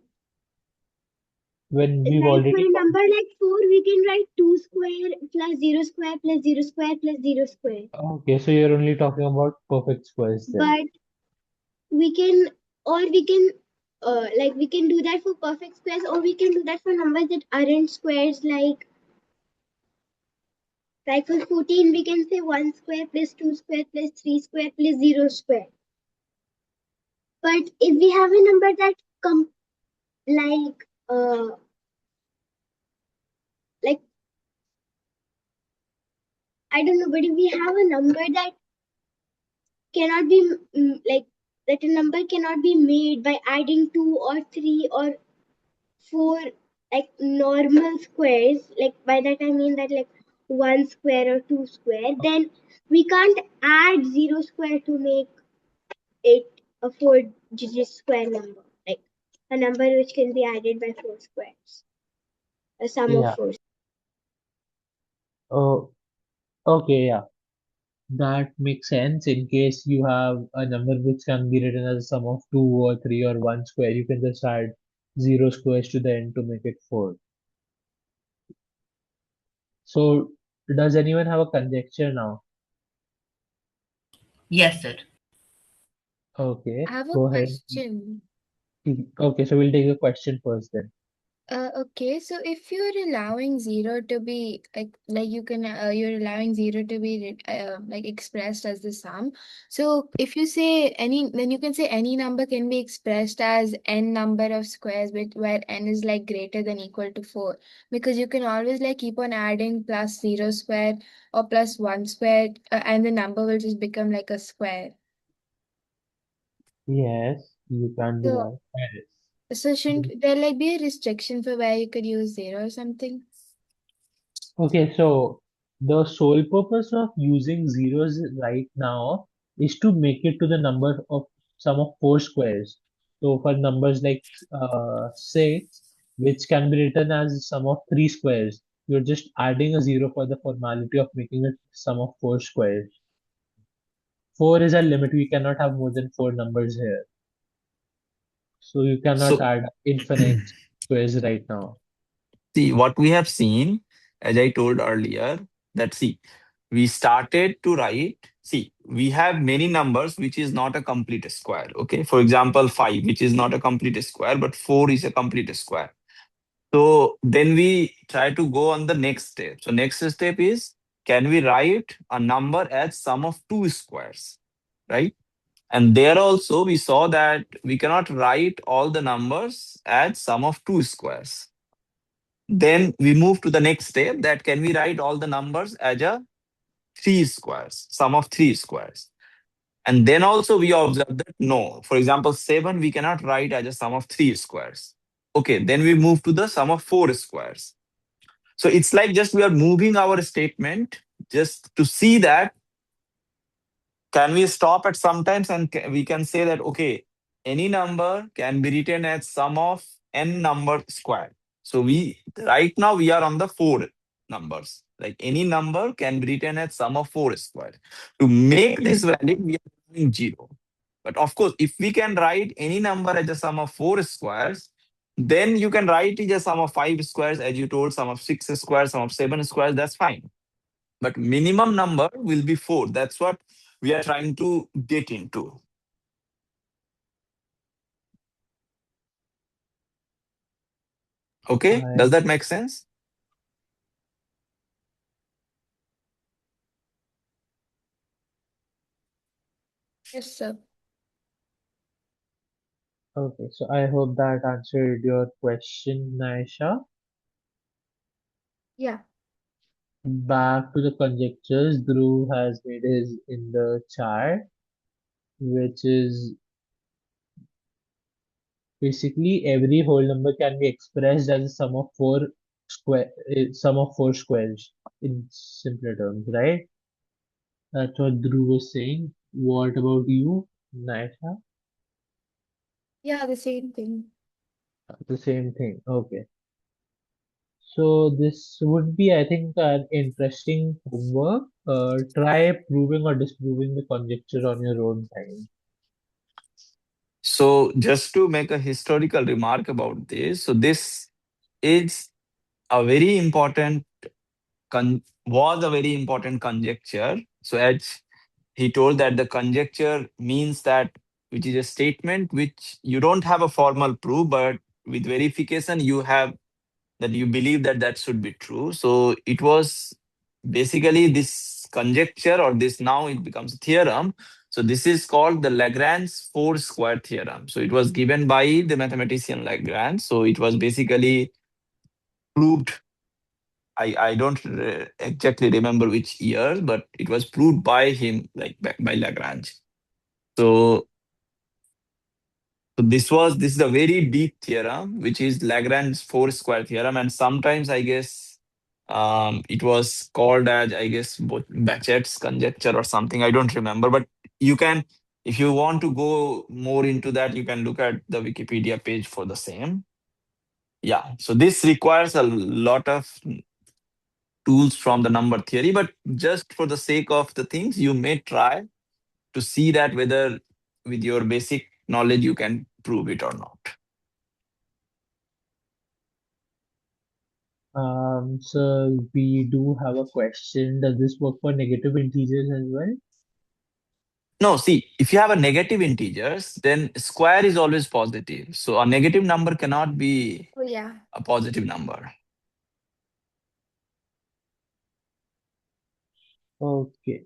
When we've like, for already a number like 4, we can write 2 square plus 0 square plus 0 square plus 0 square. okay, so you're only talking about perfect squares then. But we can, or we can, like, we can do that for perfect squares, or we can do that for numbers that aren't squares. Like for 14, we can say 1 square plus 2 square plus 3 square plus 0 square. But if we have a number that like I don't know, but if we have a number that cannot be like that a number cannot be made by adding 2 or 3 or 4 like normal squares, like by that I mean that like 1 square or 2 square, then we can't add 0 square to make it a 4-digit square number, like a number which can be added by 4 squares, a sum of Yeah. 4. Oh, okay, yeah. That makes sense. In case you have a number which can be written as a sum of 2 or 3 or 1 square, you can just add 0 squares to the end to make it 4. So, does anyone have a conjecture now? Yes, sir. Okay, I have a go ahead. question. Okay, so we'll take the question first then. Okay, so if you're allowing zero to be like you can you're allowing zero to be like expressed as the sum. So if you say any, then you can say any number can be expressed as n number of squares with where n is like greater than equal to 4, because you can always like keep on adding plus 0 square or plus 1 square, and the number will just become like a square. Yes, you can do So that. so shouldn't there like be a restriction for where you could use zero or something? Okay, so the sole purpose of using zeros right now is to make it to the number of sum of 4 squares. So for numbers like 6, which can be written as sum of 3 squares, you're just adding a zero for the formality of making it sum of 4 squares. 4 is our limit. We cannot have more than 4 numbers here. So you cannot So add infinite squares right now. see, what we have seen, as I told earlier, that see, we started to write, see, we have many numbers which is not a complete square. Okay. For example, 5, which is not a complete square, but 4 is a complete square. So then we try to go on the next step. So next step is, can we write a number as sum of 2 squares? Right? And there also we saw that we cannot write all the numbers as sum of 2 squares. Then we move to the next step, that can we write all the numbers as a 3 squares, sum of 3 squares. And then also we observe that no, for example, 7 we cannot write as a sum of 3 squares. Okay, then we move to the sum of 4 squares. So it's like just we are moving our statement just to see that can we stop at sometimes and we can say that okay, any number can be written as sum of n number square. So we right now we are on the 4 numbers, like any number can be written as sum of 4 square. To make this valid, we are using 0. But of course, if we can write any number as a sum of 4 squares, then you can write it as sum of 5 squares, as you told, sum of 6 squares, sum of 7 squares, that's fine. But minimum number will be 4. That's what we are trying to get into. Okay, I does that make sense? Yes, sir. Okay, so I hope that answered your question, Naisha. Yeah. Back to the conjectures, Dhruv has made his in the chat, which is basically every whole number can be expressed as a sum of 4 squares in simpler terms, right? That's what Dhruv was saying. What about you, Naisha? Yeah, the same thing. The same thing. Okay. So this would be, I think, an interesting homework. Try proving or disproving the conjecture on your own time. So just to make a historical remark about this, so this is a very important was a very important conjecture. So as he told that the conjecture means that which is a statement which you don't have a formal proof, but with verification you have that you believe that that should be true. So it was basically this conjecture or this now it becomes a theorem. So this is called the Lagrange four square theorem. So it was given by the mathematician Lagrange. So it was basically proved. I don't exactly remember which year, but it was proved by him, like by Lagrange. So this is a very deep theorem, which is Lagrange four square theorem, and sometimes I guess it was called as I guess both Bachet's conjecture or something. I don't remember, but you can, if you want to go more into that, you can look at the Wikipedia page for the same. Yeah, so this requires a lot of tools from the number theory, but just for the sake of the things, you may try to see that whether with your basic knowledge you can prove it or not. So we do have a question. Does this work for negative integers as well? No, see, if you have a negative integers, then square is always positive. So a negative number cannot be Oh, yeah. a positive number. Okay.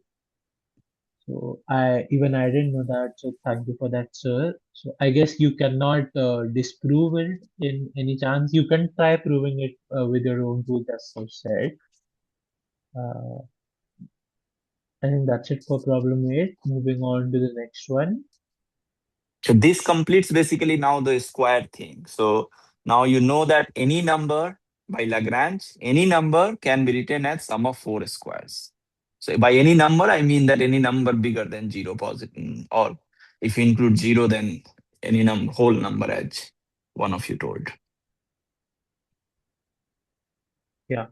So I didn't know that. So thank you for that, sir. So I guess you cannot disprove it in any chance. You can try proving it with your own tools, as I said. Uh, I think that's it for problem 8. Moving on to the next one. So this completes basically now the square thing. So now you know that any number by Lagrange, any number can be written as sum of four squares. So by any number, I mean that any number bigger than zero, positive, or if you include zero, then any whole number, as one of you told. Yeah.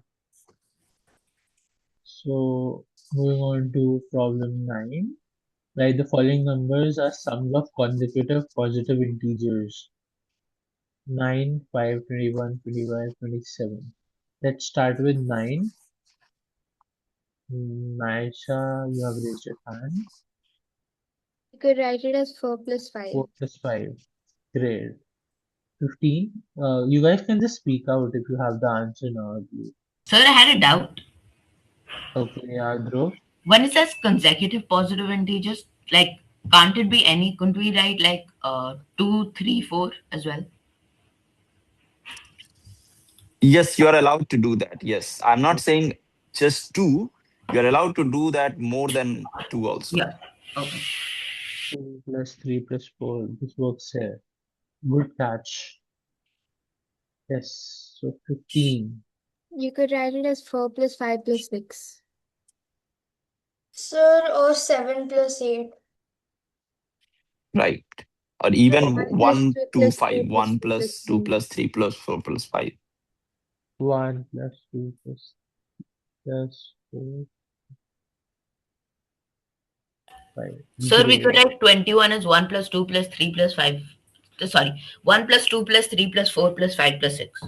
So moving on to problem 9. Write the following numbers are sums of consecutive positive integers. 9, 5, 21, 25, 27. Let's start with 9. Maisha, you have raised your hand. You could write it as 4 plus 5. 4 plus 5. Great. 15. You guys can just speak out if you have the answer now. Sir, I had a doubt. Okay, yeah, Dhruv. When it says consecutive positive integers, like can't it be any? Couldn't we write like 2, 3, 4 as well? Yes, you are allowed to do that. Yes, I'm not saying just two. You are allowed to do that more than two also. Yeah. Okay. 2 plus 3 plus 4. This works here. Good catch. Yes, so 15. You could write it as 4 plus 5 plus 6. Sir, or 7 plus 8. Right. Or even 1 plus 1, 2 2, plus 5, 3 plus 1 4 plus plus 2 3. plus 3 plus 4 plus 5. 1 plus 2 plus 4, 5. Sir, we could Great. write 21 as 1 plus 2 plus 3 plus 5. Sorry, 1 plus 2 plus 3 plus 4 plus 5 plus 6.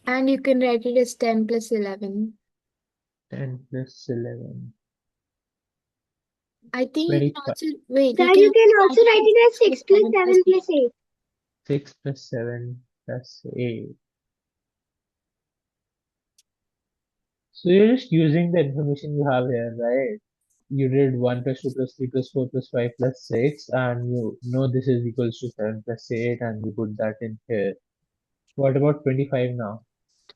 And you can write it as 10 plus 11. 10 plus 11. I think you can 25. also, wait, Sir, you can you can also also write write it it as as 6 plus 7 7 plus 8. plus 8. 6 plus 7 plus 8. So you're just using the information you have here, right? You did 1 plus 2 plus 3 plus 4 plus 5 plus 6, and you know this is equals to 7 plus 8, and you put that in here. What about 25 now?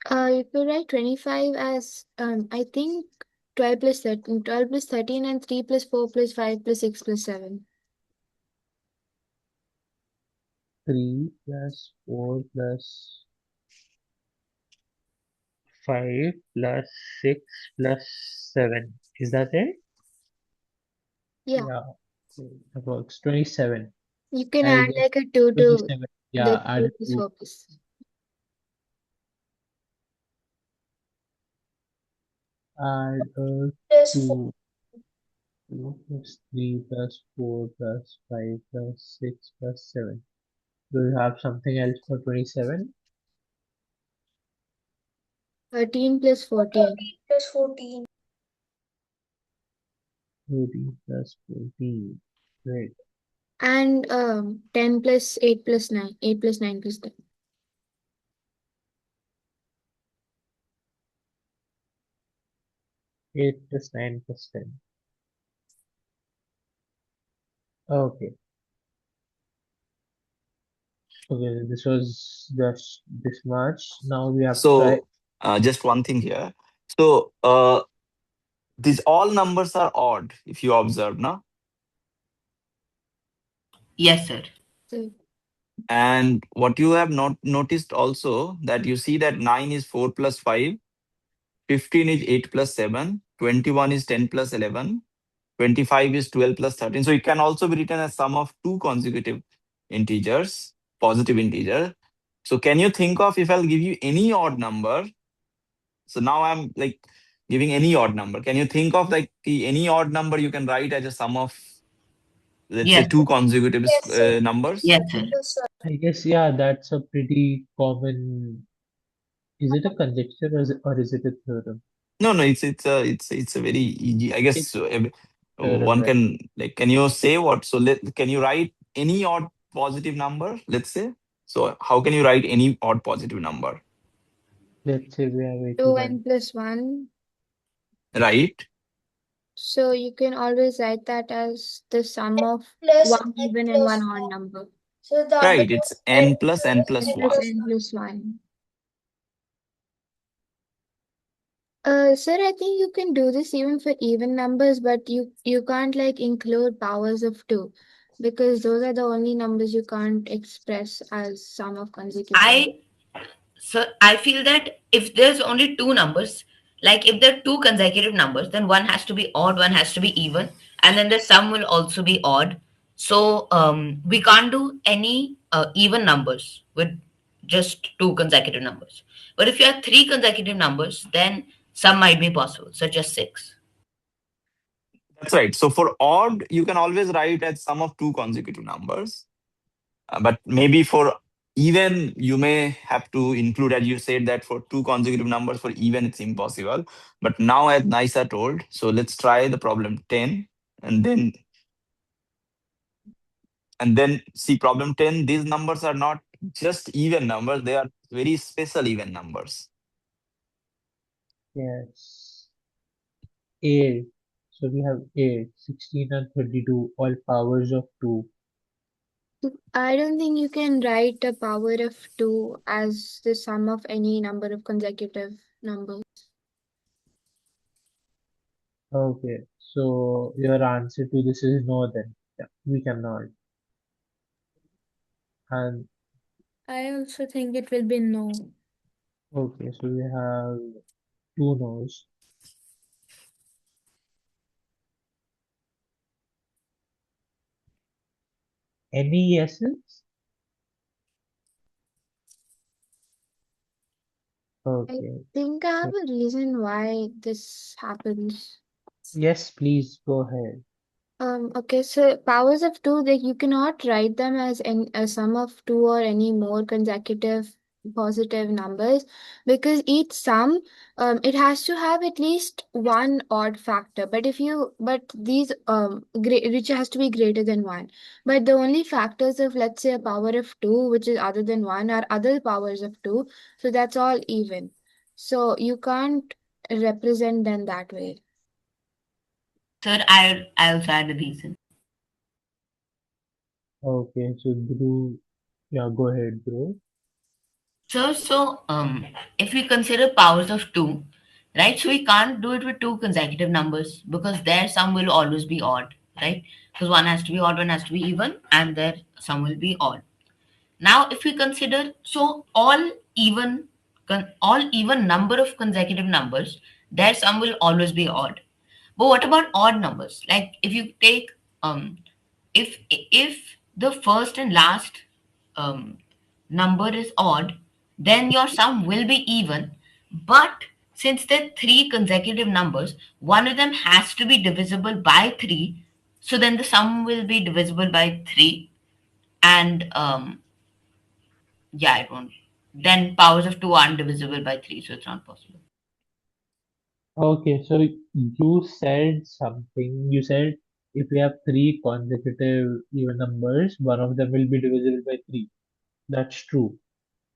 You could write 25 as, I think 12 plus 13, 12 plus 13 and 3 plus 4 plus 5 plus 6 plus 7. 3 plus 4 plus 5 plus 6 plus 7. Is that it? Yeah. That works. 27. You can I add guess like a 2 to 27. the Yeah, 2 add plus 2. 4 plus. add Plus 2, 2 plus 3 plus 4 plus 5 plus 6 plus 7. Do you have something else for 27? 13 plus 14. 14. 13 plus 14. Great. And 10 plus 8 plus 9. 8 plus 9 plus 10. 8 plus 9 plus 10. Okay. Okay, this was just this much. Now we have to try. So just one thing here. So these all numbers are odd if you observe now. Yes, sir. So, And what you have not noticed also that you see that 9 is 4 plus 5, 15 is 8 plus 7, 21 is 10 plus 11, 25 is 12 plus 13. So it can also be written as sum of two consecutive integers, positive integer. So can you think of if I'll give you any odd number? So now I'm like giving any odd number. Can you think of like any odd number you can write as a sum of, let's say, Yes, two consecutive Yes, sir. numbers? yes, sir. Yes, sir. I guess, yeah, that's a pretty common. Is it a conjecture or is it a theorem? No, no, it's a very easy. I guess It's theorem, one right? can like. Can you say what? So can you write any odd positive number? Let's say. So how can you write any odd positive number? Let's say we have 2n 89. plus 1. Right? So you can always write that as the sum of Plus one n even and plus one odd 1. number. So that Right. becomes It's n plus n n plus n plus plus 1. n plus 1. 1. Sir, I think you can do this even for even numbers, but you can't like include powers of 2 because those are the only numbers you can't express as sum of consecutive. I feel that if there's only two numbers, like if there are two consecutive numbers, then one has to be odd, one has to be even, and then the sum will also be odd. So we can't do any even numbers with just two consecutive numbers. But if you have three consecutive numbers, then some might be possible, such as 6. That's right. So for odd, you can always write as sum of two consecutive numbers. But maybe for even, you may have to include, as you said, that for two consecutive numbers, for even, it's impossible. But now, as Nisa told, so let's try the problem 10 and then see problem 10. These numbers are not just even numbers, they are very special even numbers. Yes. 8. So we have 8, 16 and 32, all powers of 2. I don't think you can write a power of 2 as the sum of any number of consecutive numbers. Okay, so your answer to this is no then. Yeah, we cannot. And I also think it will be no. okay, so we have 2 no's. Any yeses? I Okay. think I have a reason why this happens. Yes, please go ahead. Okay, so powers of 2, that you cannot write them as a sum of 2 or any more consecutive positive numbers because each sum it has to have at least one odd factor. But these which has to be greater than 1. But the only factors of, let's say, a power of 2 which is other than 1 are other powers of 2. So that's all even. So you can't represent them that way. Sir, I also had a reason. Okay, so Dhruv, yeah, go ahead, Dhruv. So if we consider powers of 2, right? So we can't do it with two consecutive numbers because their sum will always be odd, right? Because one has to be odd, one has to be even, and their sum will be odd. Now, if we consider, so all even number of consecutive numbers, their sum will always be odd. But what about odd numbers? Like if you take if the first and last number is odd, then your sum will be even. But since there are three consecutive numbers, one of them has to be divisible by 3. So then the sum will be divisible by 3. And yeah, it won't. Then powers of 2 aren't divisible by 3, so it's not possible. Okay, so you said something. You said if we have three consecutive even numbers, one of them will be divisible by 3. That's true.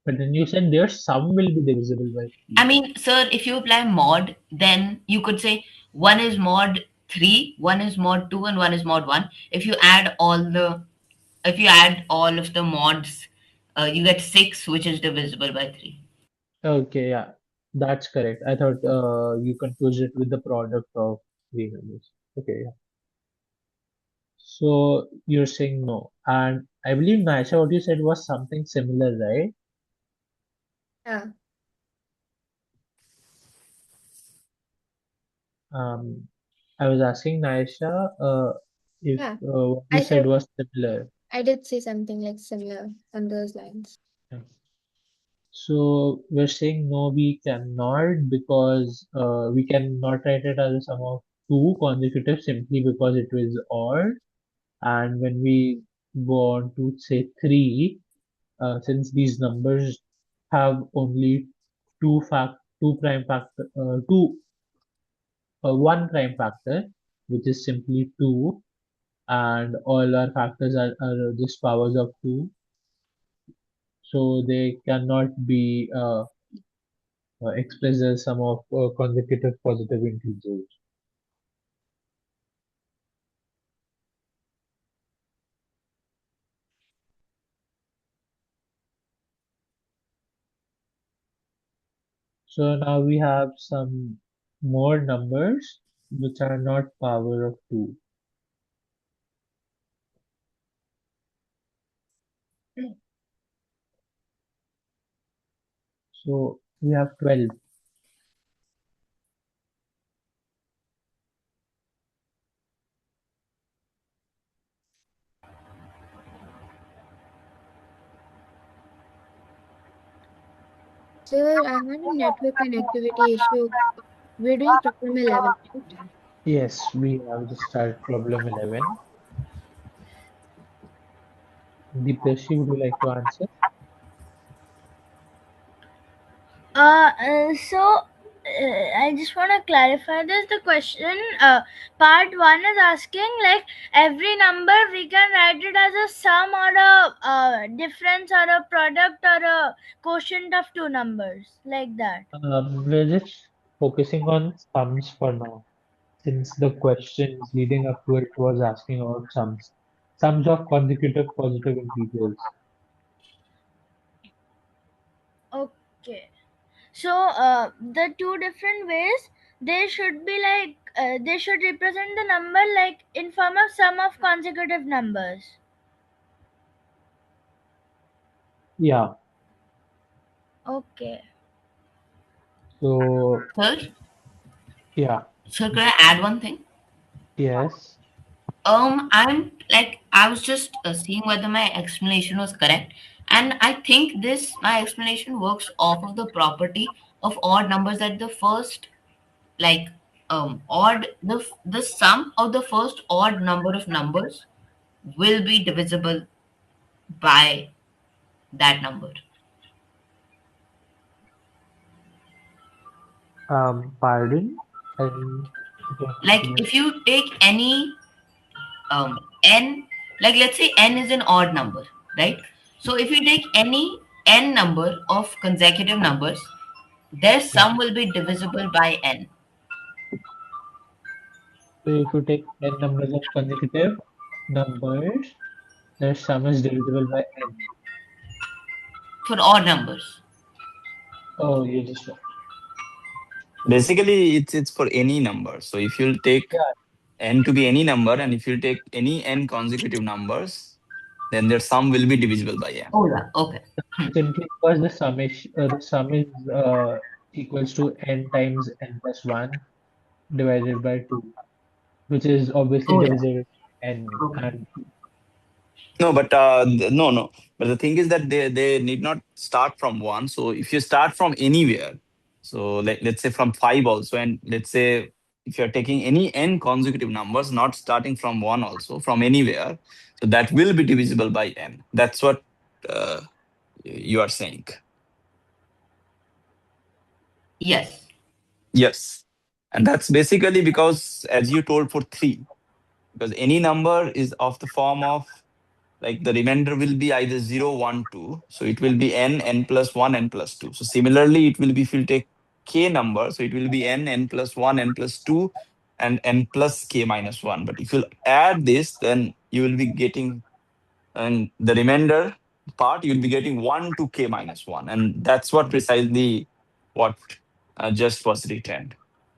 But then you said their sum will be divisible by 3. I mean, sir, if you apply mod, then you could say one is mod 3, one is mod 2, and one is mod 1. If you add all of the mods, you get 6, which is divisible by 3. Okay, yeah, that's correct. I thought you confused it with the product of three numbers. Okay, yeah. So you're saying no. And I believe, Naisha, what you said was something similar, right? Yeah. I was asking Naisha if Yeah. what you I said said was similar. I did say something like similar on those lines. Yeah. So we're saying no, we cannot because we cannot write it as a sum of two consecutive simply because it is odd. And when we go on to say 3, since these numbers have only two prime factor, one prime factor, which is simply 2, and all our factors are just powers of 2, so they cannot be expressed as sum of consecutive positive integers. So now we have some more numbers which are not power of 2. So we have 12. Sir, I had a network connectivity issue. We're doing problem 11, right? Yes, we have just started problem 11. Deepdashi, would you like to answer? I just want to clarify this. The question, part 1 is asking like every number we can write it as a sum or a difference or a product or a quotient of two numbers, like that. We're just focusing on sums for now, since the questions leading up to it was asking about sums of consecutive positive integers. Okay. So the two different ways, they should be like they should represent the number like in form of sum of consecutive numbers. Yeah. Okay. So Sir, yeah. sir, can I add one thing? Yes. I was just seeing whether my explanation was correct, and I think my explanation works off of the property of odd numbers, that the first, like, odd, the sum of the first odd number of numbers will be divisible by that number. Pardon? I didn't Like, get if you take any n, like let's say n is an odd number, right? So if you take any n number of consecutive numbers, their yeah. sum will be divisible by n. So if you take n numbers of consecutive numbers, their sum is divisible by n. For odd numbers. Oh, you just Basically, it's for any number. So if you'll take yeah. n to be any number, and if you take any n consecutive numbers, then their sum will be divisible by n. Oh yeah, okay. Simply because the sum is equals to n times n plus 1 divided by 2, which is obviously Oh yeah, divisible by n okay. and No, but no, no. But the thing is that they need not start from one. So if you start from anywhere, So let's say from 5 also, and let's say if you're taking any n consecutive numbers, not starting from 1 also, from anywhere, so that will be divisible by n. That's what uh, you are saying. Yes. Yes. And that's basically because, as you told, for 3, because any number is of the form of, like, the remainder will be either 0, 1, 2. So it will be n plus 1, n plus 2. So similarly, it will be, if you take k number, so it will be n plus 1, n plus 2, and n plus k minus 1. But if you add this, then you will be getting, and the remainder part, you'll be getting 1 to k minus 1. And that's what precisely what just was returned.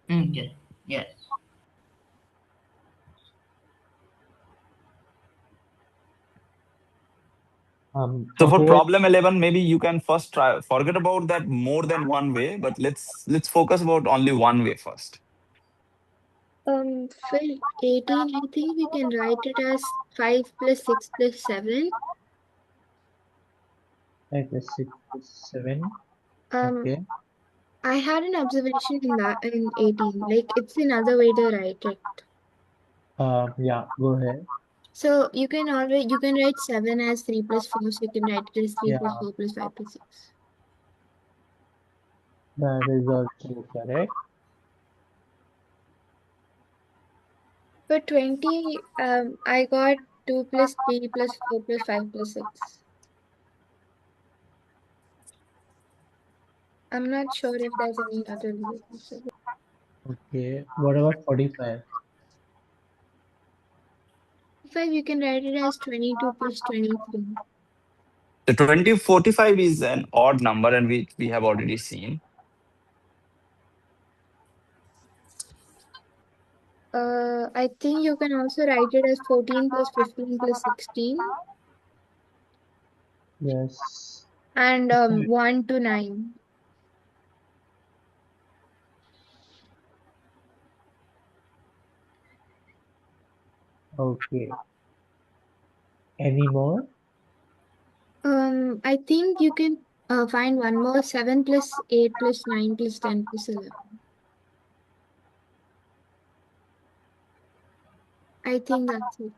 Yes. Yes. So for Okay. problem 11, maybe you can first try, forget about that more than one way, but let's focus about only one way first. For 18, I think we can write it as 5 plus 6 plus 7. 5 plus 6 plus 7. Um, Okay. I had an observation in that in 18. Like it's another way to write it. Yeah, go ahead. So you can write 7 as 3 plus 4, so you can write it as 3 plus Yeah, 4 plus 5 plus 6. that is also correct. For 20, I got 2 plus 3 plus 4 plus 5 plus 6. I'm not sure if there's any other way. Okay. What about 45? 5, you can write it as 22 plus 23. The 2045 is an odd number, and we have already seen. I think you can also write it as 14 plus 15 plus 16. Yes. And 1 to 9. Okay. Any more? I think you can find one more, 7 plus 8 plus 9 plus 10 plus 11. I think that's it.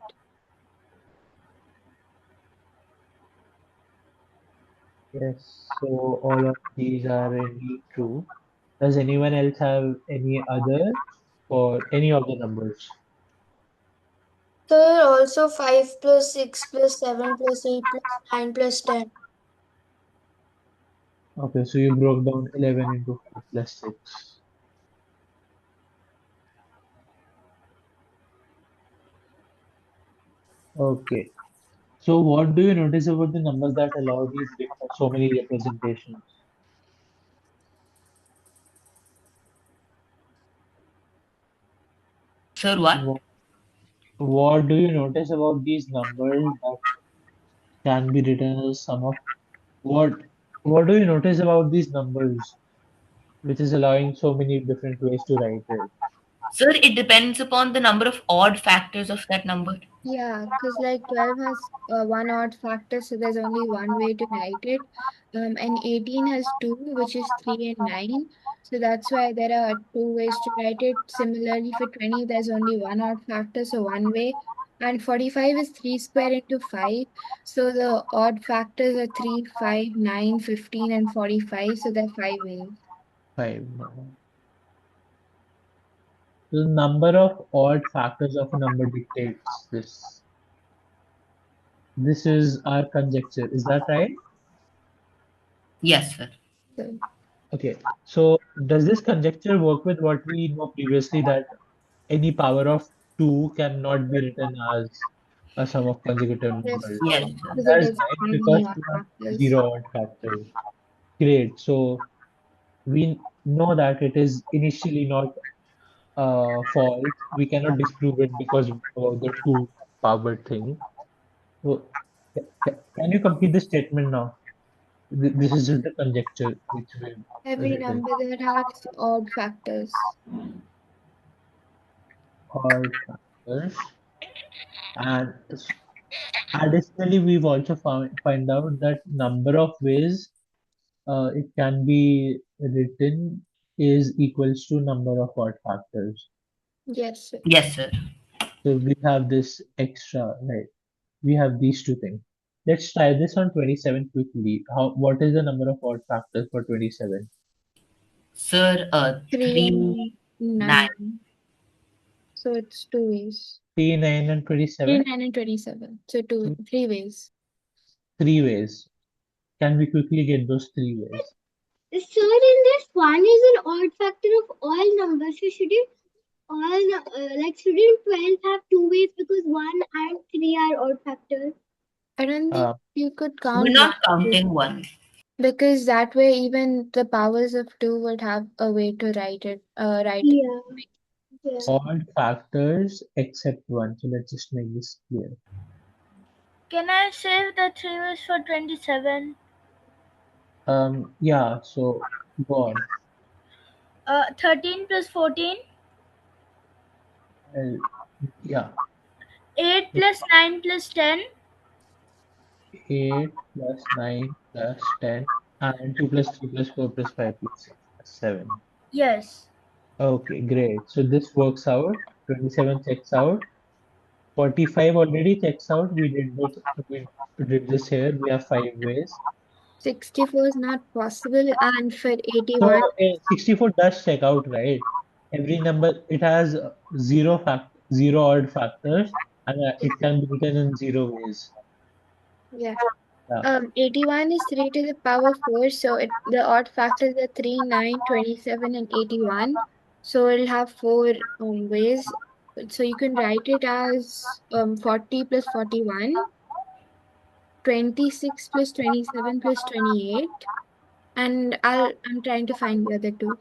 Yes. So all of these are indeed true. Does anyone else have any other for any of the numbers? Sir, also 5 plus 6 plus 7 plus 8 plus 9 plus 10. Okay, so you broke down 11 into 5 plus 6. Okay. So what do you notice about the numbers that allow these so many representations? Sir, what? What do you notice about these numbers that can be written as sum of what what do you notice about these numbers which is allowing so many different ways to write it? Sir, it depends upon the number of odd factors of that number. Yeah, because like 12 has one odd factor, so there's only one way to write it. And 18 has 2, which is 3 and 9. So that's why there are 2 ways to write it. Similarly, for 20, there's only one odd factor, so one way. And 45 is 3 square into 5. So the odd factors are 3, 5, 9, 15, and 45. So there are 5 ways. 5 now. The number of odd factors of a number dictates this. This is our conjecture. Is that right? Yes, sir. So, Okay. So does this conjecture work with what we know previously that any power of 2 cannot be written as a sum of consecutive yes, numbers? Yes, sir. because it That's doesn't right, have any because odd 2 has factors. 0 odd factors. Great. So we know that it is initially not false. We cannot disprove it because we know about the 2 power thing. So can you complete the statement now? This is just the conjecture which we've Every written. number that has odd factors. Odd factors. And additionally, we've also find out that number of ways it can be written is equals to number of odd factors. Yes, sir. Yes, sir. So we have this extra, right? We have these two things. Let's try this on 27 quickly. What is the number of odd factors for 27? Sir, 3 3, and 9. 9. So it's 2 ways. 3, 9, and 3, 27? 9, and 27. So 3 ways. 3 ways. Can we quickly get those 3 ways? Sir, in this, 1 is an odd factor of all numbers. So shouldn't shouldn't 12 have 2 ways because 1 and 3 are odd factors? I don't think Uh, you could We're count not 1 counting 1. because that way even the powers of 2 would have a way to write it. Yeah. Yeah. All factors except 1. So let's just make this clear. Can I save the 3 ways for 27? Yeah, so go on. 13 plus 14. Yeah, 8 plus 9 plus 10. 8 plus 9 plus 10 and 2 plus 3 plus 4 plus 5 plus 6 plus 7. Yes. Okay, great. So this works out. 27 checks out. 45 already checks out. We did this here. We have 5 ways. 64 is not possible, and for So 81, 64 does check out, right? Every number, it has zero odd factors, and it can be written in 0 ways. yeah. Yeah. 81 is 3 to the power 4, so the odd factors are 3, 9, 27, and 81. So it'll have 4 ways. So you can write it as 40 plus 41, 26 plus 27 plus 28, and I'm trying to find the other two.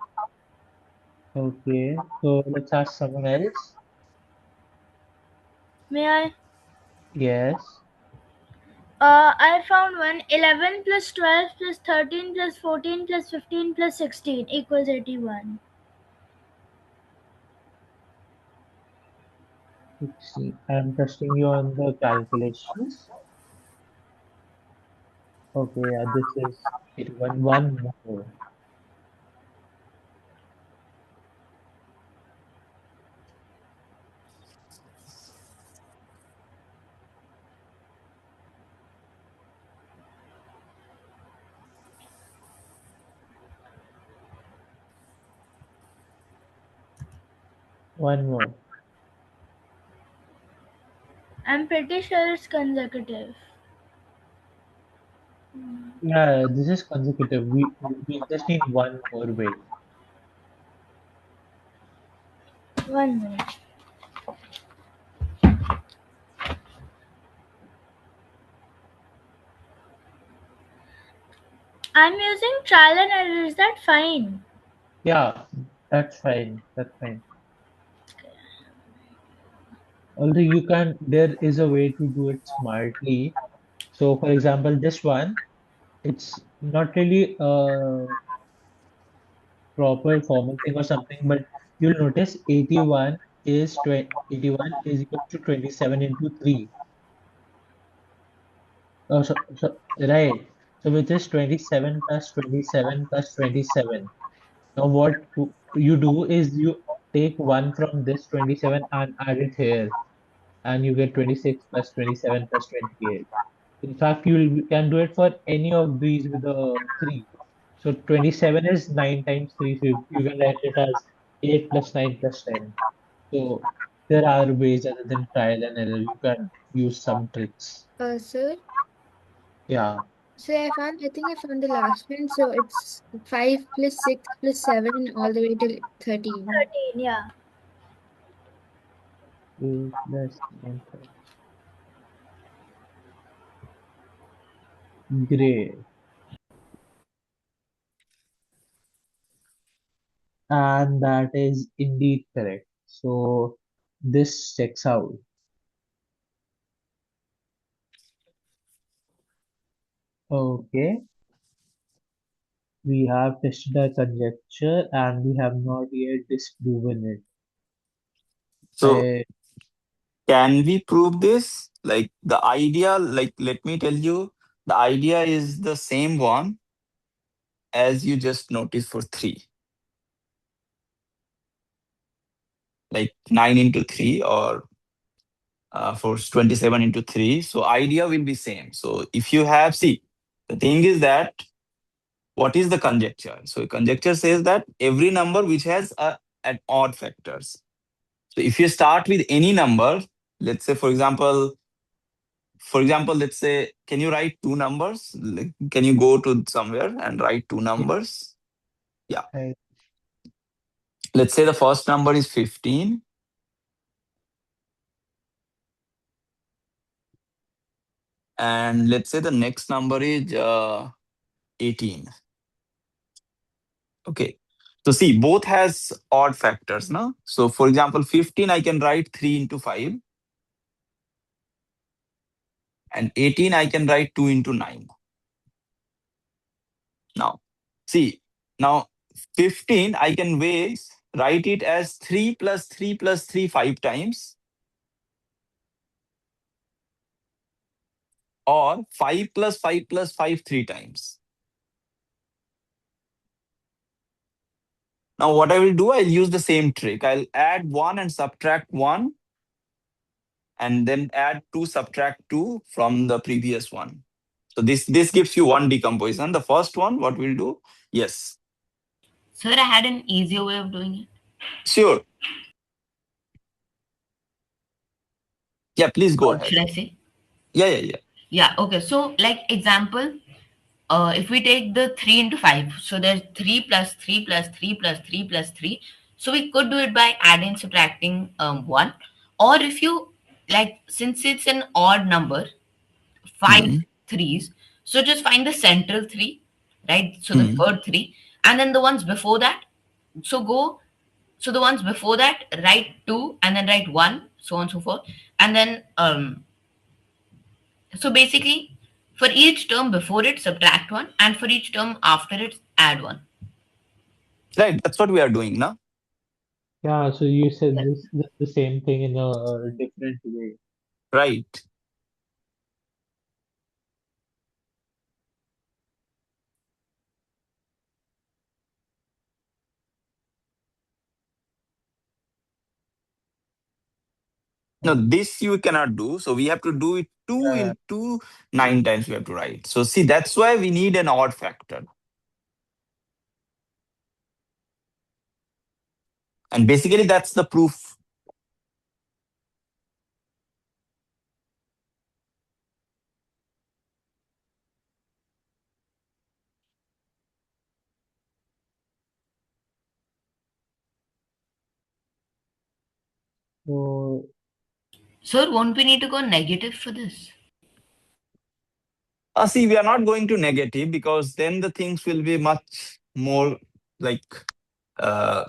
Okay, so let's ask someone else. May I? Yes. I found one. 11 plus 12 plus 13 plus 14 plus 15 plus 16 equals 81. 16. I'm trusting you on the calculations. Okay, yeah, this is it. One more. One more. I'm pretty sure it's consecutive. Yeah, this is consecutive. We just need one more way. 1 minute. I'm using trial and error. Is that fine? Yeah, that's fine. That's fine. Although there is a way to do it smartly. So, for example, this one, it's not really a proper formal thing or something, but you'll notice 81 is equal to 27 into 3. Oh, right. So which is 27 plus 27 plus 27. Now what you do is you take one from this 27 and add it here, and you get 26 plus 27 plus 28. In fact, you can do it for any of these with a 3. So 27 is 9 times 3, so you can write it as 8 plus 9 plus 10. So there are ways other than trial and error. You can use some tricks. Sir, Yeah. so I think I found the last one. So it's 5 plus 6 plus 7 all the way till 13. 13, yeah. 8 plus 9 plus. Great. And that is indeed correct. So this checks out. Okay. We have tested our conjecture and we have not yet disproven it. So I, can we prove this? Like the idea, like let me tell you, the idea is the same one as you just noticed for 3. like 9 into 3 or for 27 into 3. So idea will be same. So if you have, see, the thing is that what is the conjecture? So conjecture says that every number which has an odd factors. So if you start with any number, let's say for example, let's say, can you write two numbers? Like, can you go to somewhere and write two numbers? Yeah. Right. Let's say the first number is 15. And let's say the next number is 18. Okay. So see, both has odd factors, no? So for example, 15, I can write 3 into 5. And 18, I can write 2 into 9. Now, see, now 15, I can write it as 3 plus 3 plus 3 5 times, or 5 plus 5 plus 5 3 times. Now, what I will do, I'll use the same trick. I'll add 1 and subtract 1, and then add 2, subtract 2 from the previous one. So this gives you one decomposition. The first one, what we'll do? Yes. Sir, I had an easier way of doing it. Sure. Yeah, please go ahead. Should I say? Yeah. Yeah, okay. So, like, example, if we take the 3 into 5, so there's 3 plus 3 plus 3 plus 3 plus 3. So we could do it by adding, subtracting 1. Or if you, like, since it's an odd number, 5 Mhm. threes, so just find the central 3, right? So the Mhm. third 3, and then the ones before that. So the ones before that, write 2, and then write 1, so on and so forth. And then, so basically, for each term before it, subtract 1, and for each term after it, add 1. Right, that's what we are doing now. Yeah, so you said this the same thing in a different way. Right. No, this you cannot do. So we have to do it 2 Yeah. into 9 times we have to write. So see, that's why we need an odd factor. And basically that's the proof. So Sir, won't we need to go negative for this? See, we are not going to negative because then the things will be much more like,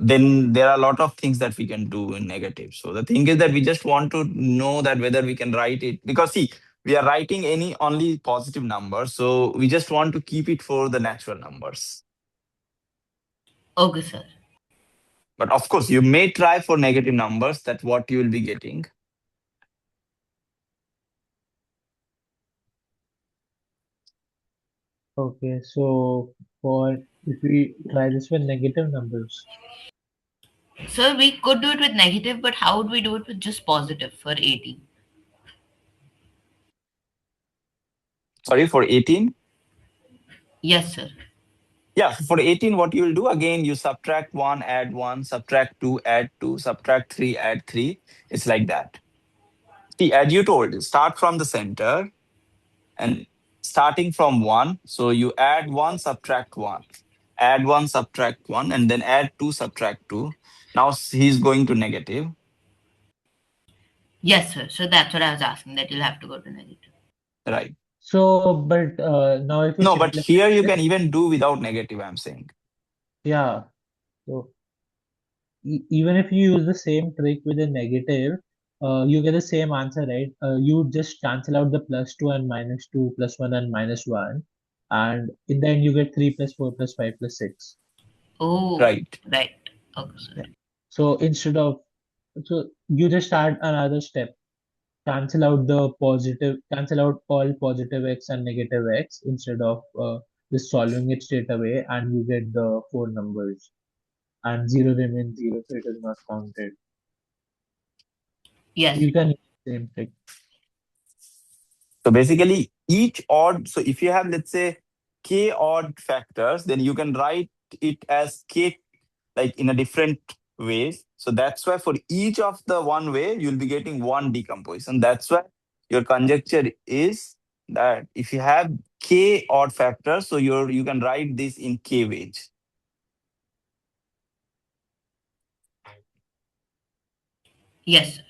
then there are a lot of things that we can do in negative. So the thing is that we just want to know that whether we can write it, because see, we are writing only positive numbers. So we just want to keep it for the natural numbers. Okay, sir. But of course, you may try for negative numbers. That's what you will be getting. okay, so if we try this with negative numbers, Sir, we could do it with negative, but how would we do it with just positive for 18? Sorry, for 18? Yes, sir. Yeah, for 18, what you will do, again, you subtract 1, add 1, subtract 2, add 2, subtract 3, add 3. It's like that. See, as you told, start from the center and starting from 1. So you add 1, subtract 1, add 1, subtract 1, and then add 2, subtract 2. Now he's going to negative. Yes, sir. So that's what I was asking, that you'll have to go to negative. Right. so but now if we No, but simplify here you this, can even do without negative, I'm saying. yeah, so even if you use the same trick with a negative, you get the same answer, right? You just cancel out the plus 2 and minus 2, plus 1 and minus 1, and in the end you get 3 plus 4 plus 5 plus 6. Oh, Right. right. Okay, sir. Yeah. So so you just add another step. Cancel out all positive x and negative x instead of just solving it straight away, and you get the four numbers, and 0 remains 0, so it is not counted. Yes. You can use the same trick. So basically, each odd, so if you have, let's say, k odd factors, then you can write it as k, like in a different way. So that's why for each of the one way, you'll be getting one decomposition. That's why your conjecture is that if you have k odd factors, so you can write this in k ways. Yes, sir.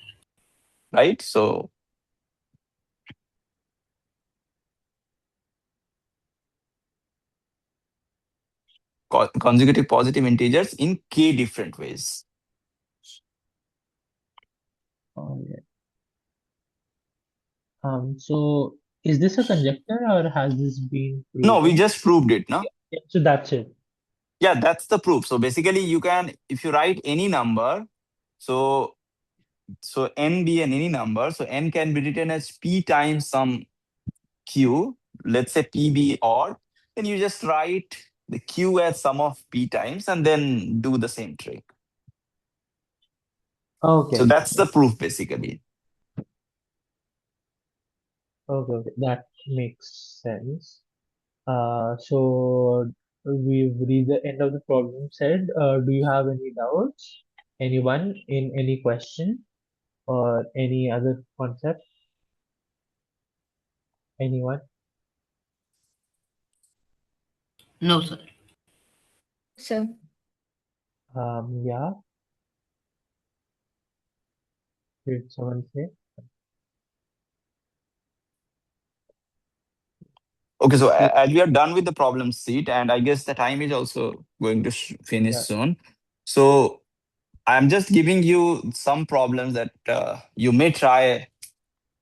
Right? So consecutive positive integers in k different ways. Oh, yeah. So is this a conjecture or has this been No, we proven? just proved it, no? Yeah, so that's it. Yeah, that's the proof. So basically, you can, if you write any number, so n be any number, so n can be written as p times some q. Let's say p be odd, then you just write the q as sum of p times and then do the same trick. Okay. So that's the proof basically. Okay, that makes sense. So we've reached the end of the problem set. Do you have any doubts? Anyone in any question or any other concept? Anyone? No, sir. So, Yeah. Did someone say? Okay, so Okay. as we are done with the problem sheet, and I guess the time is also going to finish Yeah. soon. So I'm just giving you some problems that you may try,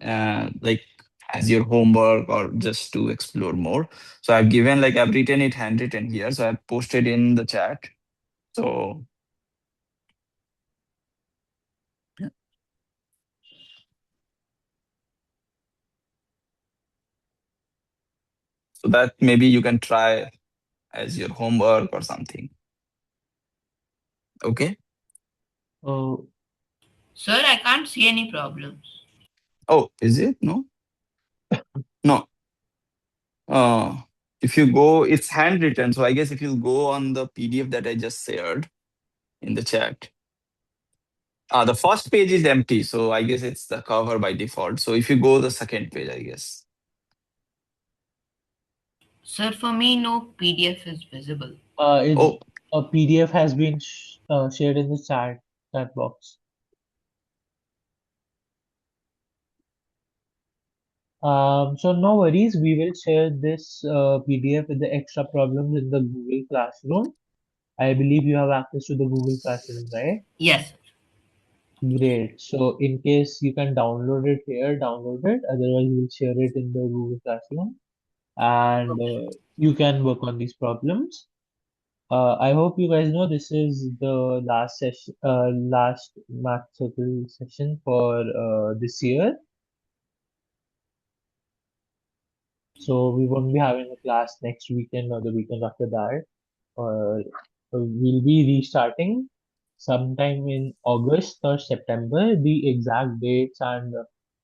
like as your homework or just to explore more. So I've given, like, I've written it handwritten here. So I've posted in the chat. So yeah. So that maybe you can try as your homework or something. Okay. Oh, Sir, I can't see any problems. Oh, is it? No. No. Uh, if you go, it's handwritten. So I guess if you go on the PDF that I just shared in the chat, the first page is empty. So I guess it's the cover by default. So if you go the second page, I guess. Sir, for me, no PDF is visible. Oh, a PDF has been shared in the chat box. So no worries. We will share this PDF with the extra problems in the Google Classroom. I believe you have access to the Google Classroom, right? Yes. Great. So in case you can download it here, download it. Otherwise, we'll share it in the Google Classroom, and you can work on these problems. I hope you guys know this is the last session, last math circle session for this year. So we won't be having a class next weekend or the weekend after that. Or we'll be restarting sometime in August or September. The exact dates and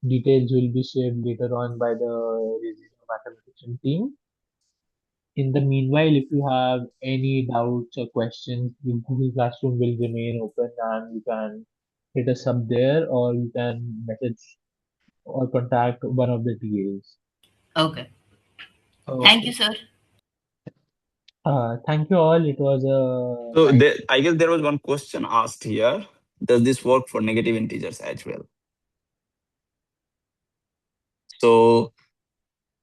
details will be shared later on by the regional mathematician team. In the meanwhile, if you have any doubts or questions, the Google Classroom will remain open and you can hit us up there or you can message or contact one of the TAs. Okay. Thank you, Okay. sir. Thank you all. It was a so nice. I guess there was one question asked here. Does this work for negative integers as well? So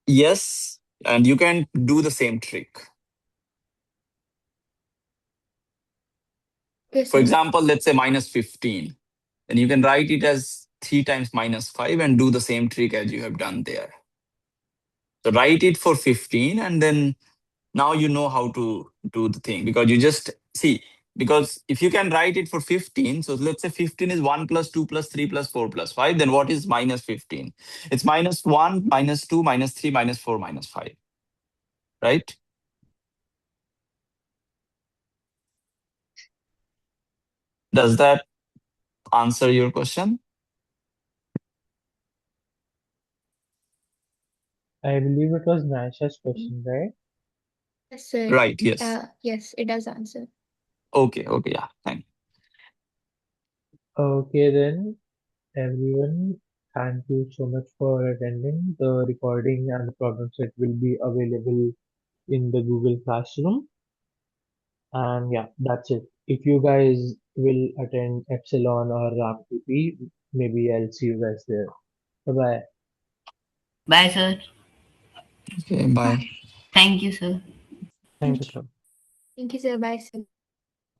yes, and you can do the same trick. yes, For sir. example, let's say minus 15. Then you can write it as 3 times minus 5 and do the same trick as you have done there. So write it for 15 and then now you know how to do the thing because you just see, because if you can write it for 15, so let's say 15 is 1 plus 2 plus 3 plus 4 plus 5, then what is minus 15? It's minus 1, minus 2, minus 3, minus 4, minus 5, right? Does that answer your question? I believe it was Nasha's question, right? Yes, sir. Right, yes. Yes, it does answer. Okay, yeah, thank Okay, then, everyone, thank you so much for attending. The recording and the problem set will be available in the Google Classroom. And yeah, that's it. If you guys will attend Epsilon or RAMPP, maybe I'll see you guys there. Bye-bye. Bye, sir. Okay, bye. Thank you, sir. Thank you, sir. Thank you, sir. Bye, sir.